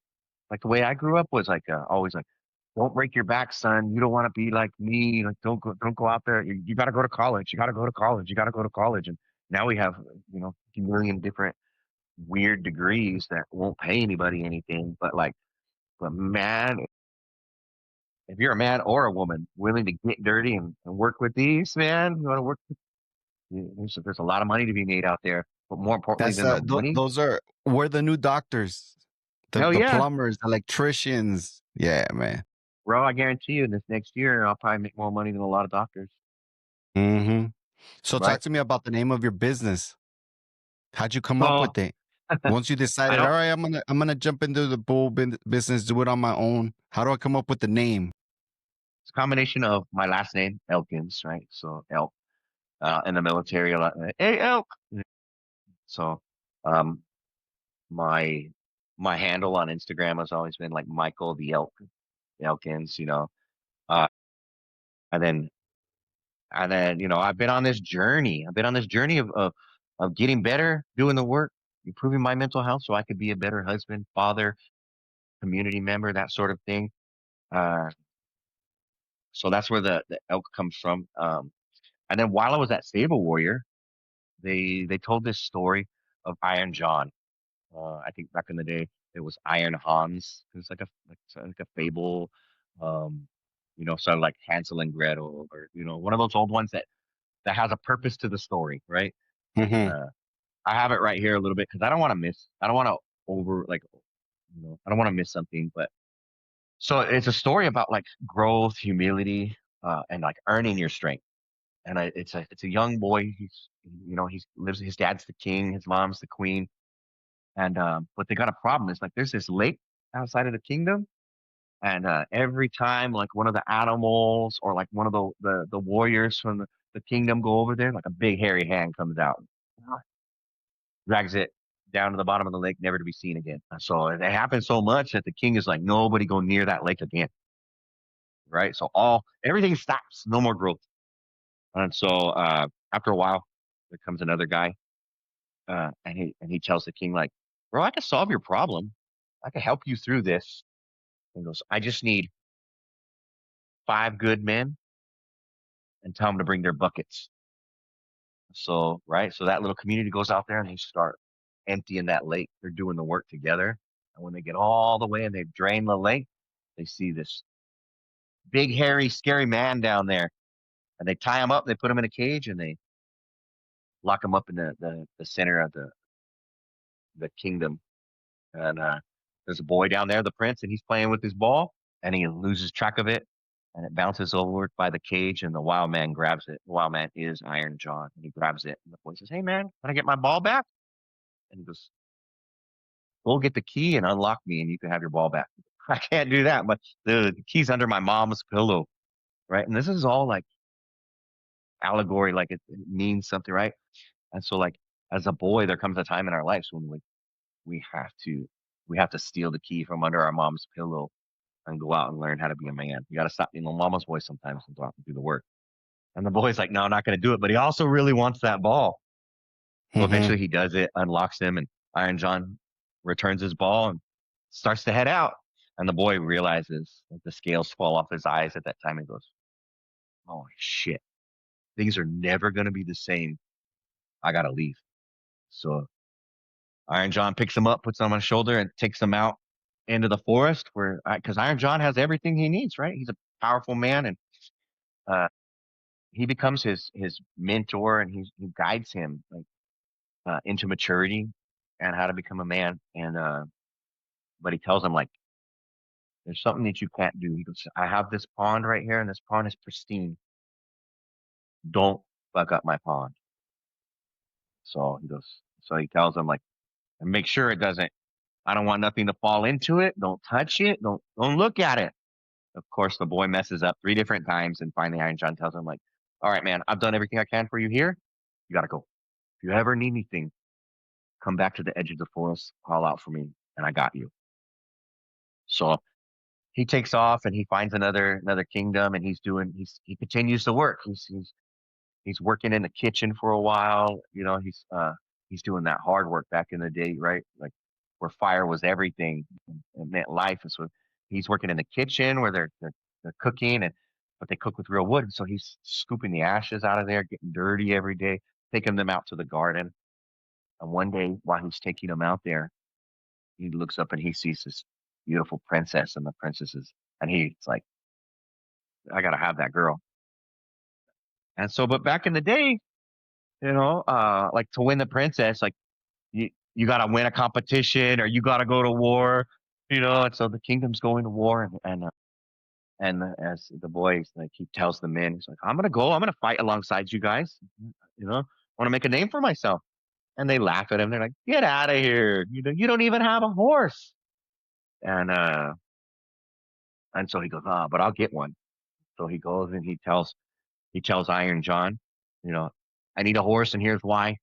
like the way I grew up was like always like, don't break your back, son. You don't want to be like me. Like, don't go out there. You got to go to college. You got to go to college. You got to go to college. And now we have a million different weird degrees that won't pay anybody anything. But man, if you're a man or a woman willing to get dirty and work with these, man, you want to work. There's a lot of money to be made out there, but more importantly That's than the money, those are we're the new doctors, hell the yeah, plumbers, electricians. Yeah, man. bro. I guarantee you, this next year I'll probably make more money than a lot of doctors, Hmm. So right? talk to me about the name of your business. How'd you come up So with it? Once you I decided, all don't. right, I'm gonna jump into the business, do it on my own. How do I come up with the name? It's a combination of my last name, Elkins, right? So Elk in the military, a lot. Hey, Elk. So um, my my handle on Instagram has always been like Michael the Elk Elkins. Uh, and then I've been on this journey. I've been on this journey of getting better, doing the work, improving my mental health, so I could be a better husband, father, community member, that sort of thing. Uh, so that's where the elk comes from. And then while I was at Stable Warrior, they told this story of Iron John. I think back in the day it was Iron Hans. It was like a fable, sort of like Hansel and Gretel, or one of those old ones that that has a purpose to the story, right? Mm-hmm. Uh, I have it right here a little bit because I don't want to miss. I don't want to I don't want to miss something. But so it's a story about like growth, humility, and like earning your strength. And it's a young boy. He's lives. His dad's the king. His mom's the queen. And but they got a problem. It's like there's this lake outside of the kingdom, and every time like one of the animals or like one of the warriors from the kingdom go over there, like a big hairy hand comes out, drags it down to the bottom of the lake, never to be seen again. So it happens so much that the king is like, nobody go near that lake again, right? So everything stops, no more growth. And so after a while, there comes another guy, and he tells the king like, bro, I can solve your problem. I can help you through this. And he goes, I just need 5 good men and tell them to bring their buckets. So, right. So that little community goes out there and they start emptying that lake. They're doing the work together. And when they get all the way and they drain the lake, they see this big, hairy, scary man down there. And they tie him up, they put him in a cage, and they lock him up in the center of the kingdom. And there's a boy down there, the prince, and he's playing with his ball and he loses track of it. And it bounces over by the cage, and the wild man grabs it. The wild man is Iron John, and he grabs it. And the boy says, "Hey, man, can I get my ball back?" And he goes, "Go get the key and unlock me, and you can have your ball back." I can't do that, but the key's under my mom's pillow, right? And this is all like allegory, like it means something, right? And so, like as a boy, there comes a time in our lives when we have to we have to steal the key from under our mom's pillow and go out and learn how to be a man. You got to stop being a mama's boy sometimes and go out and do the work. And the boy's like, "No, I'm not going to do it," but he also really wants that ball. So Mm-hmm. eventually he does it, unlocks him, and Iron John returns his ball and starts to head out. And the boy realizes that the scales fall off his eyes at that time and goes, "Oh shit, things are never going to be the same. I got to leave." So Iron John picks him up, puts him on his shoulder, and takes him out into the forest where, because Iron John has everything he needs, right? He's a powerful man, and uh, he becomes his mentor, and he guides him like into maturity and how to become a man. And but he tells him like, there's something that you can't do. He goes, I have this pond right here, and this pond is pristine. Don't fuck up my pond. So he tells him like, and make sure it doesn't. I don't want nothing to fall into it. Don't touch it. Don't look at it. Of course, the boy messes up 3 different times, and finally Iron John tells him like, all right, man, I've done everything I can for you here. You gotta go. If you ever need anything, come back to the edge of the forest, call out for me, and I got you. So he takes off and he finds another kingdom, and he continues to work. He's working in the kitchen for a while. He's doing that hard work back in the day, right? Like where fire was everything and meant life. And so he's working in the kitchen where they're cooking, but they cook with real wood. And so he's scooping the ashes out of there, getting dirty every day, taking them out to the garden. And one day while he's taking them out there, he looks up and he sees this beautiful princess and the princesses, and he's like, I gotta have that girl. And so, but back in the day, like to win the princess, like you gotta win a competition or you gotta go to war, And so the kingdom's going to war, and as the boy, like he tells the men, he's like, I'm gonna go, I'm gonna fight alongside you guys, want to make a name for myself. And they laugh at him. They're like, get out of here. You don't even have a horse. And so he goes, but I'll get one. So he goes and he tells Iron John, you know, I need a horse and here's why.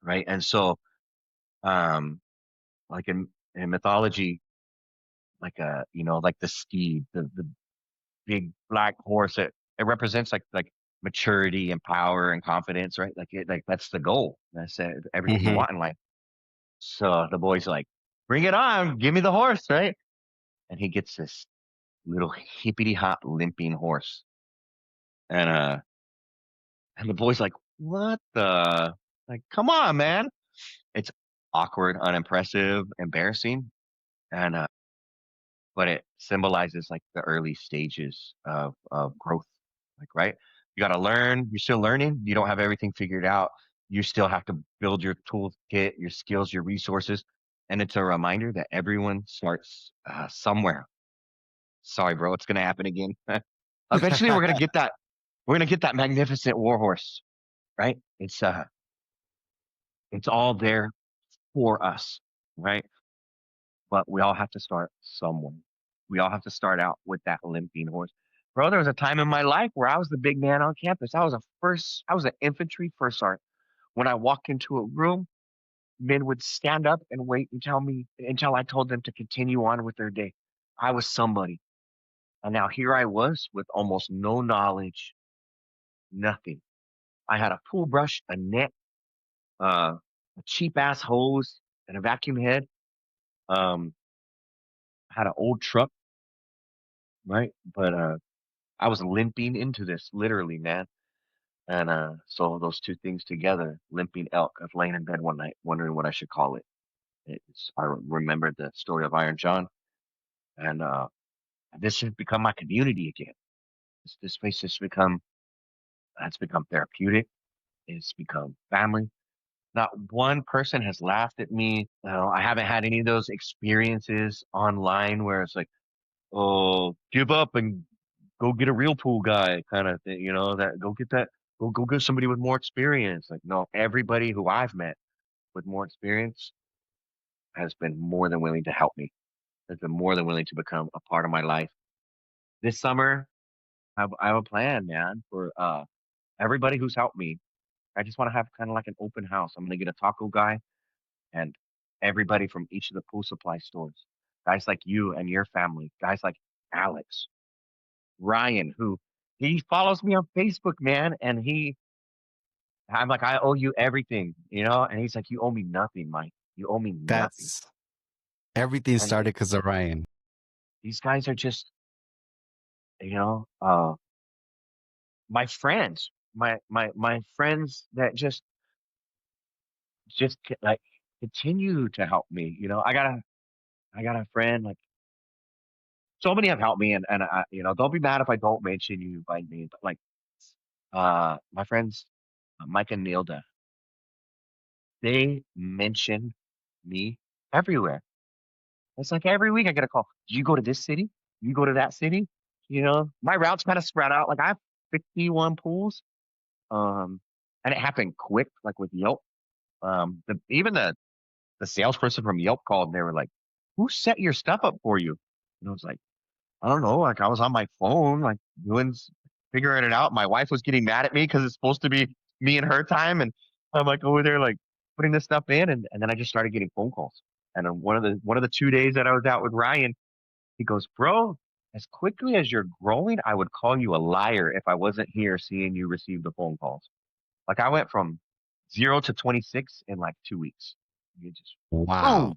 Right. And so, um, like in mythology, like like the steed, the big black horse, it represents like maturity and power and confidence, right? Like that's the goal. That's everything you Mm-hmm. want in life. So the boy's like, bring it on, give me the horse, right? And he gets this little hippity hop limping horse. And the boy's like, what the, like, come on, man. It's awkward, unimpressive, embarrassing. And but it symbolizes like the early stages of growth, like, right? You got to learn. You're still learning. You don't have everything figured out. You still have to build your toolkit, your skills, your resources. And it's a reminder that everyone starts somewhere. Sorry, bro. It's going to happen again. Eventually, we're going to get that. We're going to get that magnificent warhorse, right? It's all there for us, right? But we all have to start somewhere. We all have to start out with that limping horse. Bro, there was a time in my life where I was the big man on campus. I was an infantry first sergeant. When I walked into a room, men would stand up and wait and tell me until I told them to continue on with their day. I was somebody. And now here I was with almost no knowledge, nothing. I had a pool brush, a net, a cheap ass hose, and a vacuum head. Um, I had an old truck, right? But I was limping into this, literally, man. And so those two things together, limping elk. I was laying in bed one night, wondering what I should call it. I remembered the story of Iron John, and this has become my community again. This space has become, it's become therapeutic. It's become family. Not one person has laughed at me. I haven't had any of those experiences online where it's like, oh, give up and go get a real pool guy kind of thing, that go get that, go get somebody with more experience. Like, no, everybody who I've met with more experience has been more than willing to help me, has been more than willing to become a part of my life. This summer, I have a plan, man, for everybody who's helped me. I just want to have kind of like an open house. I'm going to get a taco guy and everybody from each of the pool supply stores, guys like you and your family, guys like Alex, Ryan, who he follows me on Facebook, man, and I'm like, I owe you everything, and he's like, you owe me nothing, Mike. You owe me nothing. That's everything And started because of Ryan. these guys are just, my friends, my friends that like continue to help me. I got a friend, like, so many have helped me, and I, don't be mad if I don't mention you by name, but like, my friends, Mike and Nilda, they mention me everywhere. It's like every week I get a call. Do you go to this city? You go to that city? My route's kind of spread out. Like I have 51 pools. Um, and it happened quick, like with Yelp. Even the salesperson from Yelp called and they were like, who set your stuff up for you? And I was like, I don't know. Like I was on my phone, like figuring it out. My wife was getting mad at me because it's supposed to be me and her time. And I'm like over there, like putting this stuff in. And then I just started getting phone calls. And then one of the 2 days that I was out with Ryan, he goes, bro, as quickly as you're growing, I would call you a liar if I wasn't here seeing you receive the phone calls. Like I went from 0 to 26 in like 2 weeks. You just Wow. boom.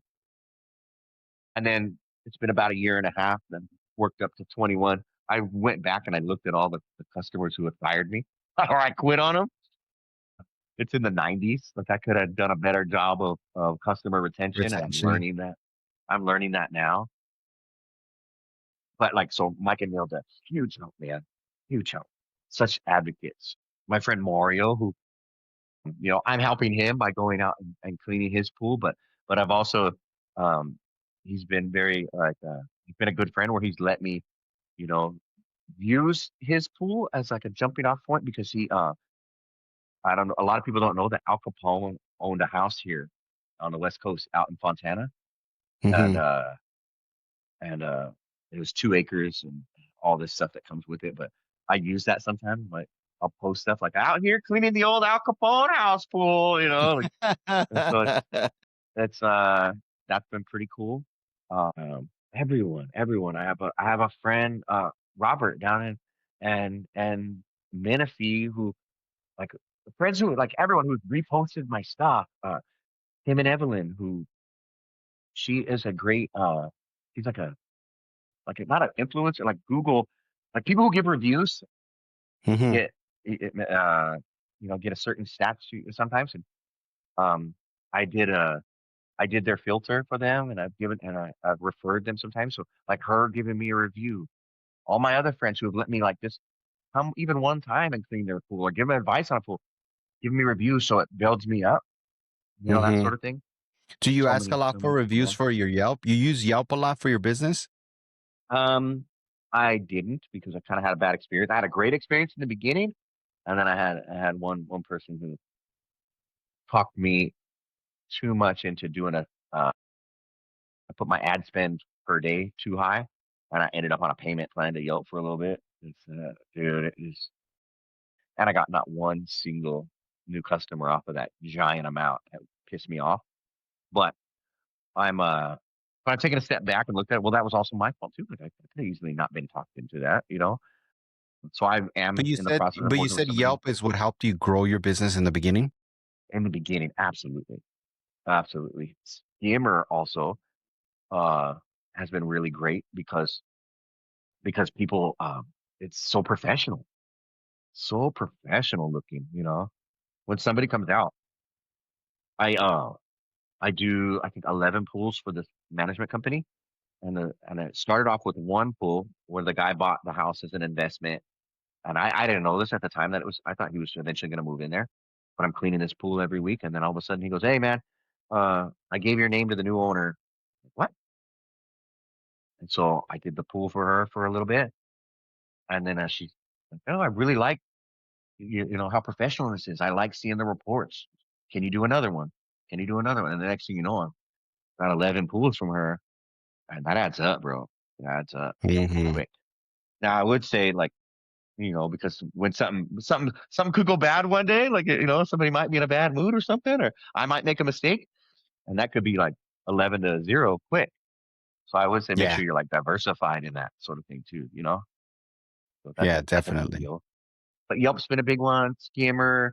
And then it's been about a year and a half, then worked up to 21. I went back and I looked at all the customers who had fired me or I quit on them. It's in the 90s. Like I could have done a better job of customer retention. And I'm Retention. learning that. I'm learning that now. But like, so Mike and Neil, that's huge help, man. Huge help. Such advocates. My friend Mario, who, I'm helping him by going out and cleaning his pool, but I've also, um, he's been very like, he's been a good friend where he's let me, you know, use his pool as like a jumping off point because I don't know, a lot of people don't know that Al Capone owned a house here on the West Coast out in Fontana. And, Hmm. and it was 2 acres and all this stuff that comes with it. But I use that sometimes. Like I'll post stuff like out here cleaning the old Al Capone house pool, like, and so it's that's been pretty cool. Everyone. I have a friend, Robert down in and Menifee who like friends who like everyone who's reposted my stuff. Him and Evelyn, who she is a great she's not an influencer, like Google, like people who give reviews Hmm. get, get a certain stats sometimes. And um, I did I did their filter for them, and I've referred them sometimes. So like her giving me a review, all my other friends who have let me like this come even one time and clean their pool or give them advice on a pool, give me reviews so it builds me up, that Hmm. sort of thing. Do you ask a lot So for many people reviews know. for your Yelp? You use Yelp a lot for your business? Um, I didn't because I kind of had a bad experience. I had a great experience in the beginning, and then I had one person who talked me too much into doing I put my ad spend per day too high, and I ended up on a payment plan to Yelp for a little bit. Dude, it is, and I got not one single new customer off of that giant amount. It pissed me off. But I'm uh, but I've taken a step back and looked at it. Well, that was also my fault too. Like I could have easily not been talked into that. So I am in the process of But you working with said somebody Yelp is what helped you grow your business in the beginning? in the beginning. Absolutely, absolutely. Skimmer also uh has been really great because people it's so professional looking. When somebody comes out, I uh I do I think 11 pools for this management company, and it started off with one pool where the guy bought the house as an investment, and I didn't know this at the time that it was. I thought he was eventually going to move in there, but I'm cleaning this pool every week, and then all of a sudden he goes, "Hey man, I gave your name to the new owner." What? And so I did the pool for her for a little bit, and then she's like, "Oh, I really like how professional this is. I like seeing the reports. Can you do another one? Can you do another one?" And the next thing you know, I got 11 pools from her, and that adds up, bro. It adds up Hmm. quick. Now I would say like, because when something could go bad one day, like somebody might be in a bad mood or something, or I might make a mistake, and that could be like 11 to 0 quick. So I would say make Yeah. sure you're like diversified in that sort of thing too. So that's Yeah, a big definitely. deal. But Yelp's been a big one. Scammer.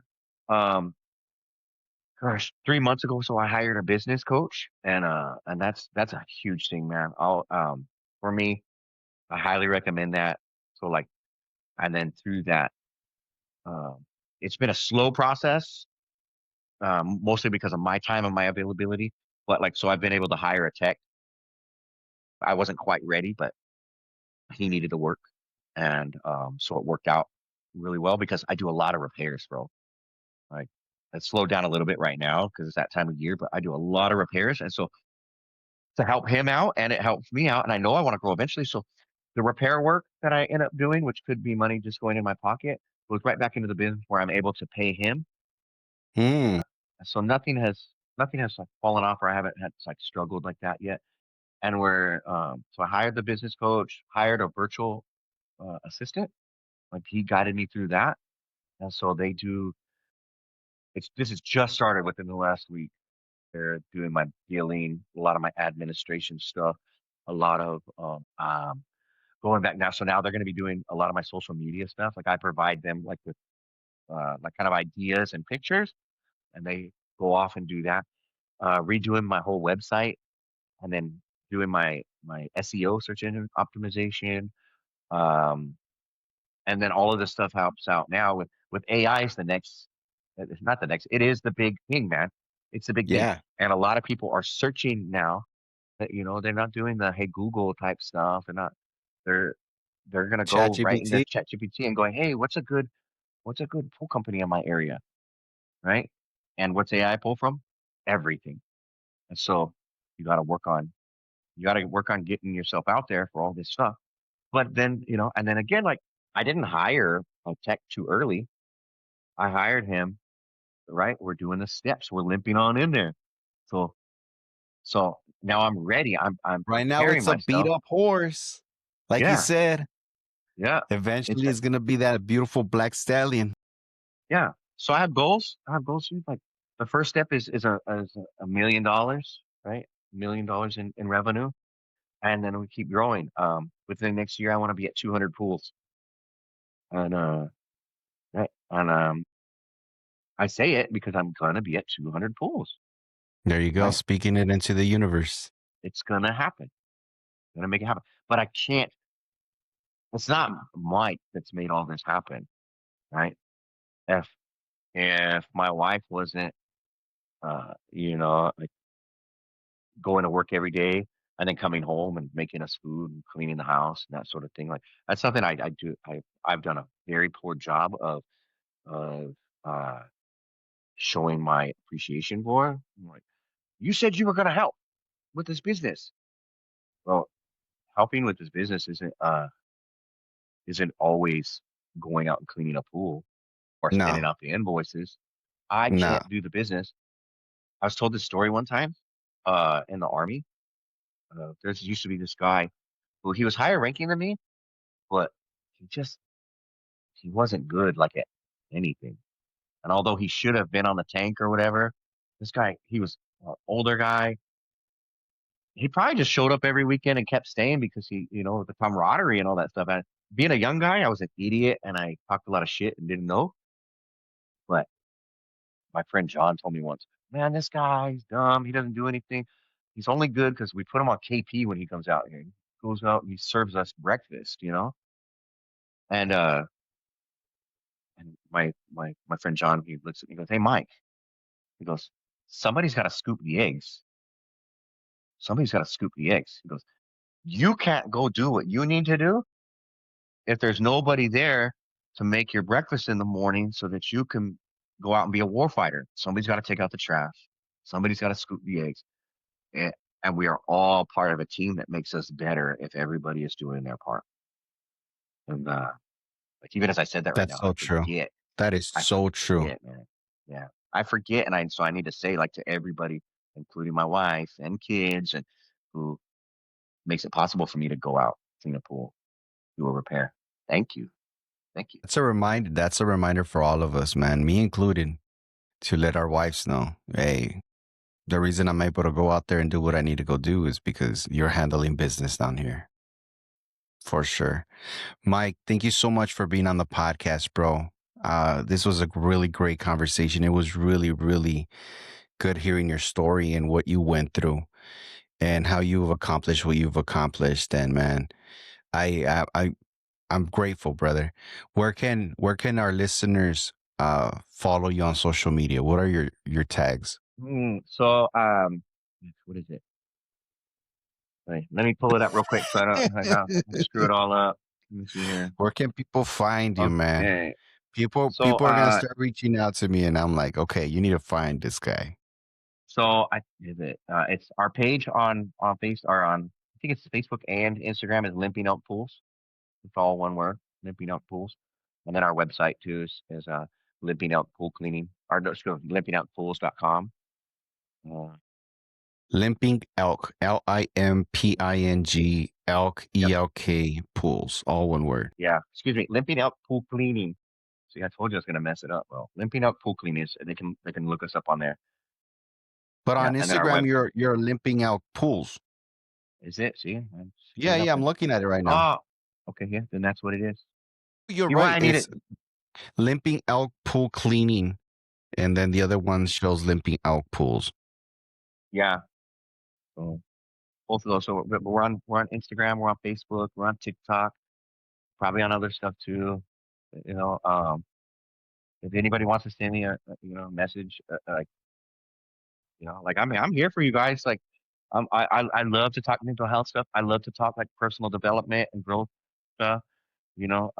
Um, gosh, 3 months ago, so I hired a business coach, and that's a huge thing, man. For me, I highly recommend that. So like, and then through that, um, it's been a slow process, mostly because of my time and my availability. But like, so I've been able to hire a tech. I wasn't quite ready, but he needed to work, and so it worked out really well because I do a lot of repairs, bro. Like, it's slowed down a little bit right now because it's that time of year, but I do a lot of repairs, and so to help him out, and it helps me out, and I know I want to grow eventually. So the repair work that I end up doing, which could be money just going in my pocket, goes right back into the business where I'm able to pay him. Mm. Uh, so nothing has like fallen off, or I haven't had like struggled like that yet. And so I hired the business coach, hired a virtual assistant, like he guided me through that. And so this has just started within the last week. They're doing my billing, a lot of my administration stuff, a lot of going back now. So now they're going to be doing a lot of my social media stuff. Like I provide them like with like kind of ideas and pictures, and they go off and do that. Redoing my whole website, and then doing my SEO, search engine optimization. Um, and then all of this stuff helps out now with AI is the next. It's not the next. It is the big thing, man. It's the big thing, Yeah. and a lot of people are searching now. That they're not doing the hey Google type stuff. They're they're gonna go right into ChatGPT. ChatGPT and going, hey, what's a good pool company in my area, right? And what's AI pull from? Everything. And so you got to work on you got to work on getting yourself out there for all this stuff. But then and then again, like I didn't hire a tech too early. I hired him, right? We're doing the steps. We're limping on in there. So so now I'm ready. I'm Right now, preparing it's a beat myself. up horse. Like you Yeah, said, yeah. It's eventually it's going to be that beautiful black stallion. Yeah. So I have goals. I have goals. Like the first step is $1 million, right? $1 million in revenue, and then we keep growing. Within the next year, I want to be at 200 pools, and right, and I say it because I'm gonna be at 200 pools, There you go, right? speaking it into the universe. It's gonna happen. Gonna make it happen. But I can't. It's not Mike that's made all this happen, right? If if my wife wasn't, like going to work every day. and then coming home and making us food and cleaning the house and that sort of thing. Like that's something I do. I've done a very poor job of uh, showing my appreciation for. I'm like, you said you were going to help with this business. Well, helping with this business isn't always going out and cleaning a pool or No, sending out the invoices. I no. can't do the business. I was told this story one time in the army. There's used to be this guy who he was higher ranking than me, but he just he wasn't good like at anything. And although he should have been on the tank or whatever, this guy he was an older guy. He probably just showed up every weekend and kept staying because the camaraderie and all that stuff. And being a young guy, I was an idiot and I talked a lot of shit and didn't know. But my friend John told me once, man, this guy's dumb. He doesn't do anything. He's only good because we put him on KP when he comes out here. He goes out and he serves us breakfast. And my friend John, he looks at me, he goes, hey Mike, he goes, somebody's got to scoop the eggs. Somebody's got to scoop the eggs. He goes, you can't go do what you need to do if there's nobody there to make your breakfast in the morning so that you can go out and be a war fighter. Somebody's got to take out the trash. Somebody's got to scoop the eggs. And, and we are all part of a team that makes us better if everybody is doing their part. And like even as I said that right That's now, so true. That is I so true. forget, man. Yeah, I forget, and I need to say like to everybody, including my wife and kids, and who makes it possible for me to go out, clean a pool, do a repair. Thank you, thank you. That's a reminder. That's a reminder for all of us, man, me included, to let our wives know, hey, the reason I'm able to go out there and do what I need to go do is because you're handling business down here. For sure. Mike, thank you so much for being on the podcast, bro. This was a really great conversation. It was really, really good hearing your story and what you went through and how you've accomplished what you've accomplished. And man, I'm grateful, brother. Where can our listeners follow you on social media? What are your tags? So, what is it? Wait, let me pull it up real quick so I don't screw it all up. Let me see here. Where can people find you, man? Okay. People So, are gonna start reaching out to me, and I'm like, okay, you need to find this guy. it's our page on face or on I think it's Facebook and Instagram is Limping Elk Pools. It's all one word, Limping Elk Pools. And then our website too is Limping Elk Pool Cleaning. Or no, excuse me, limpingelkpools.com. Uh, Limping Elk, Limping Elk, yep. ELK Pools, all one word. Yeah. Excuse me, Limping Elk Pool Cleaning. See, I told you I was gonna mess it up. Well, Limping Elk Pool Cleaning is they can look us up on there. But Yeah, on and then our Instagram, website. you're Limping Elk Pools. Is it? See? I'm Yeah, screwing up yeah, I'm and looking at it right now. okay, yeah, then that's what it is. You're See why right. I need It's it? Limping Elk Pool Cleaning, and then the other one shows Limping Elk Pools. Yeah. So both of those. So we're on Instagram, we're on Facebook, we're on TikTok, probably on other stuff too. You know, if anybody wants to send me a message, like like I'm here for you guys. Like, I love to talk mental health stuff. I love to talk like personal development and growth stuff. You know,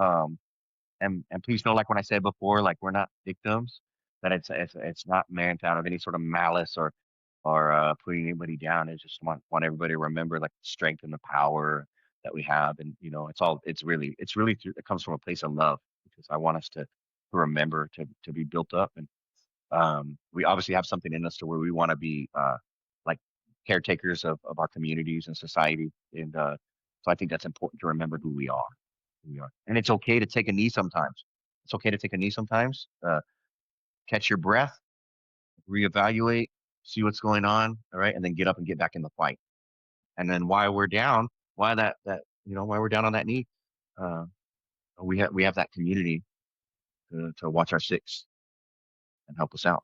and please know, like when I said before, like we're not victims. That it's not meant out of any sort of malice or putting anybody down. It's just want everybody to remember like the strength and the power that we have, and it's really it comes from a place of love because I want us to remember to be built up, and we obviously have something in us to where we want to be like caretakers of our communities and society, and so I think that's important to remember who we are, and it's okay to take a knee sometimes. It's okay to take a knee sometimes. Catch your breath, reevaluate, see what's going on, all right, and then get up and get back in the fight. And then while we're down, while we're down on that knee, uh, we have that community to watch our six and help us out.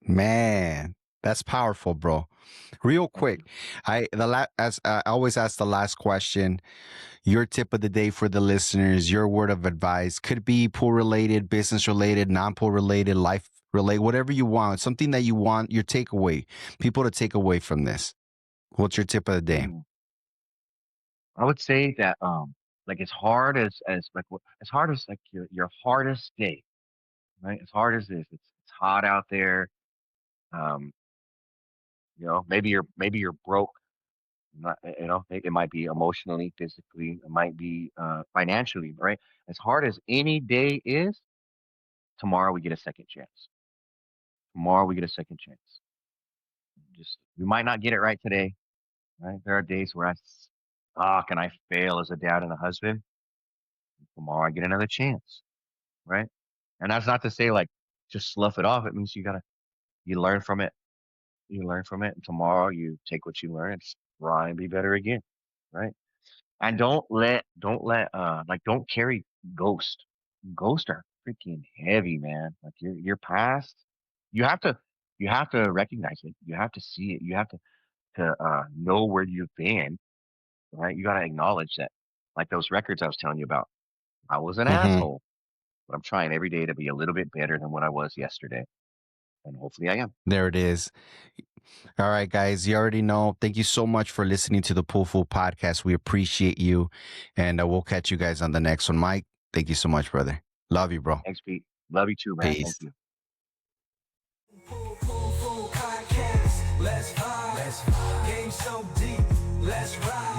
Man, that's powerful, bro. Real quick, as I always ask the last question, your tip of the day for the listeners, your word of advice could be pool related, business related, non-pool related, life related, whatever you want, something that you want your takeaway, people to take away from this. What's your tip of the day? I would say that like as hard as like your hardest day, right? As hard as this, it's hot out there. Um, you know, maybe you're broke. Not, you know, it might be emotionally, physically, it might be financially, right? As hard as any day is, tomorrow we get a second chance. Tomorrow we get a second chance. Just we might not get it right today, right? There are days where can I fail as a dad and a husband? Tomorrow I get another chance, right? And that's not to say like just slough it off. It means you learn from it. You learn from it, and tomorrow you take what you learn and try and be better again, right? And don't carry ghost. Ghosts are freaking heavy, man. Like your past, you have to you have to recognize it. You have to see it. You have to know where you've been, right? You got to acknowledge that. Like those records I was telling you about. I was an Mm-hmm. asshole, but I'm trying every day to be a little bit better than what I was yesterday, and hopefully I am. There it is. All right, guys, you already know. Thank you so much for listening to the Pool Fool podcast. We appreciate you, and we'll catch you guys on the next one. Mike, thank you so much, brother. Love you, bro. Thanks, Pete. Love you too, man. Peace. Thank you. Pool podcast, let's vibe. Game so deep, let's ride.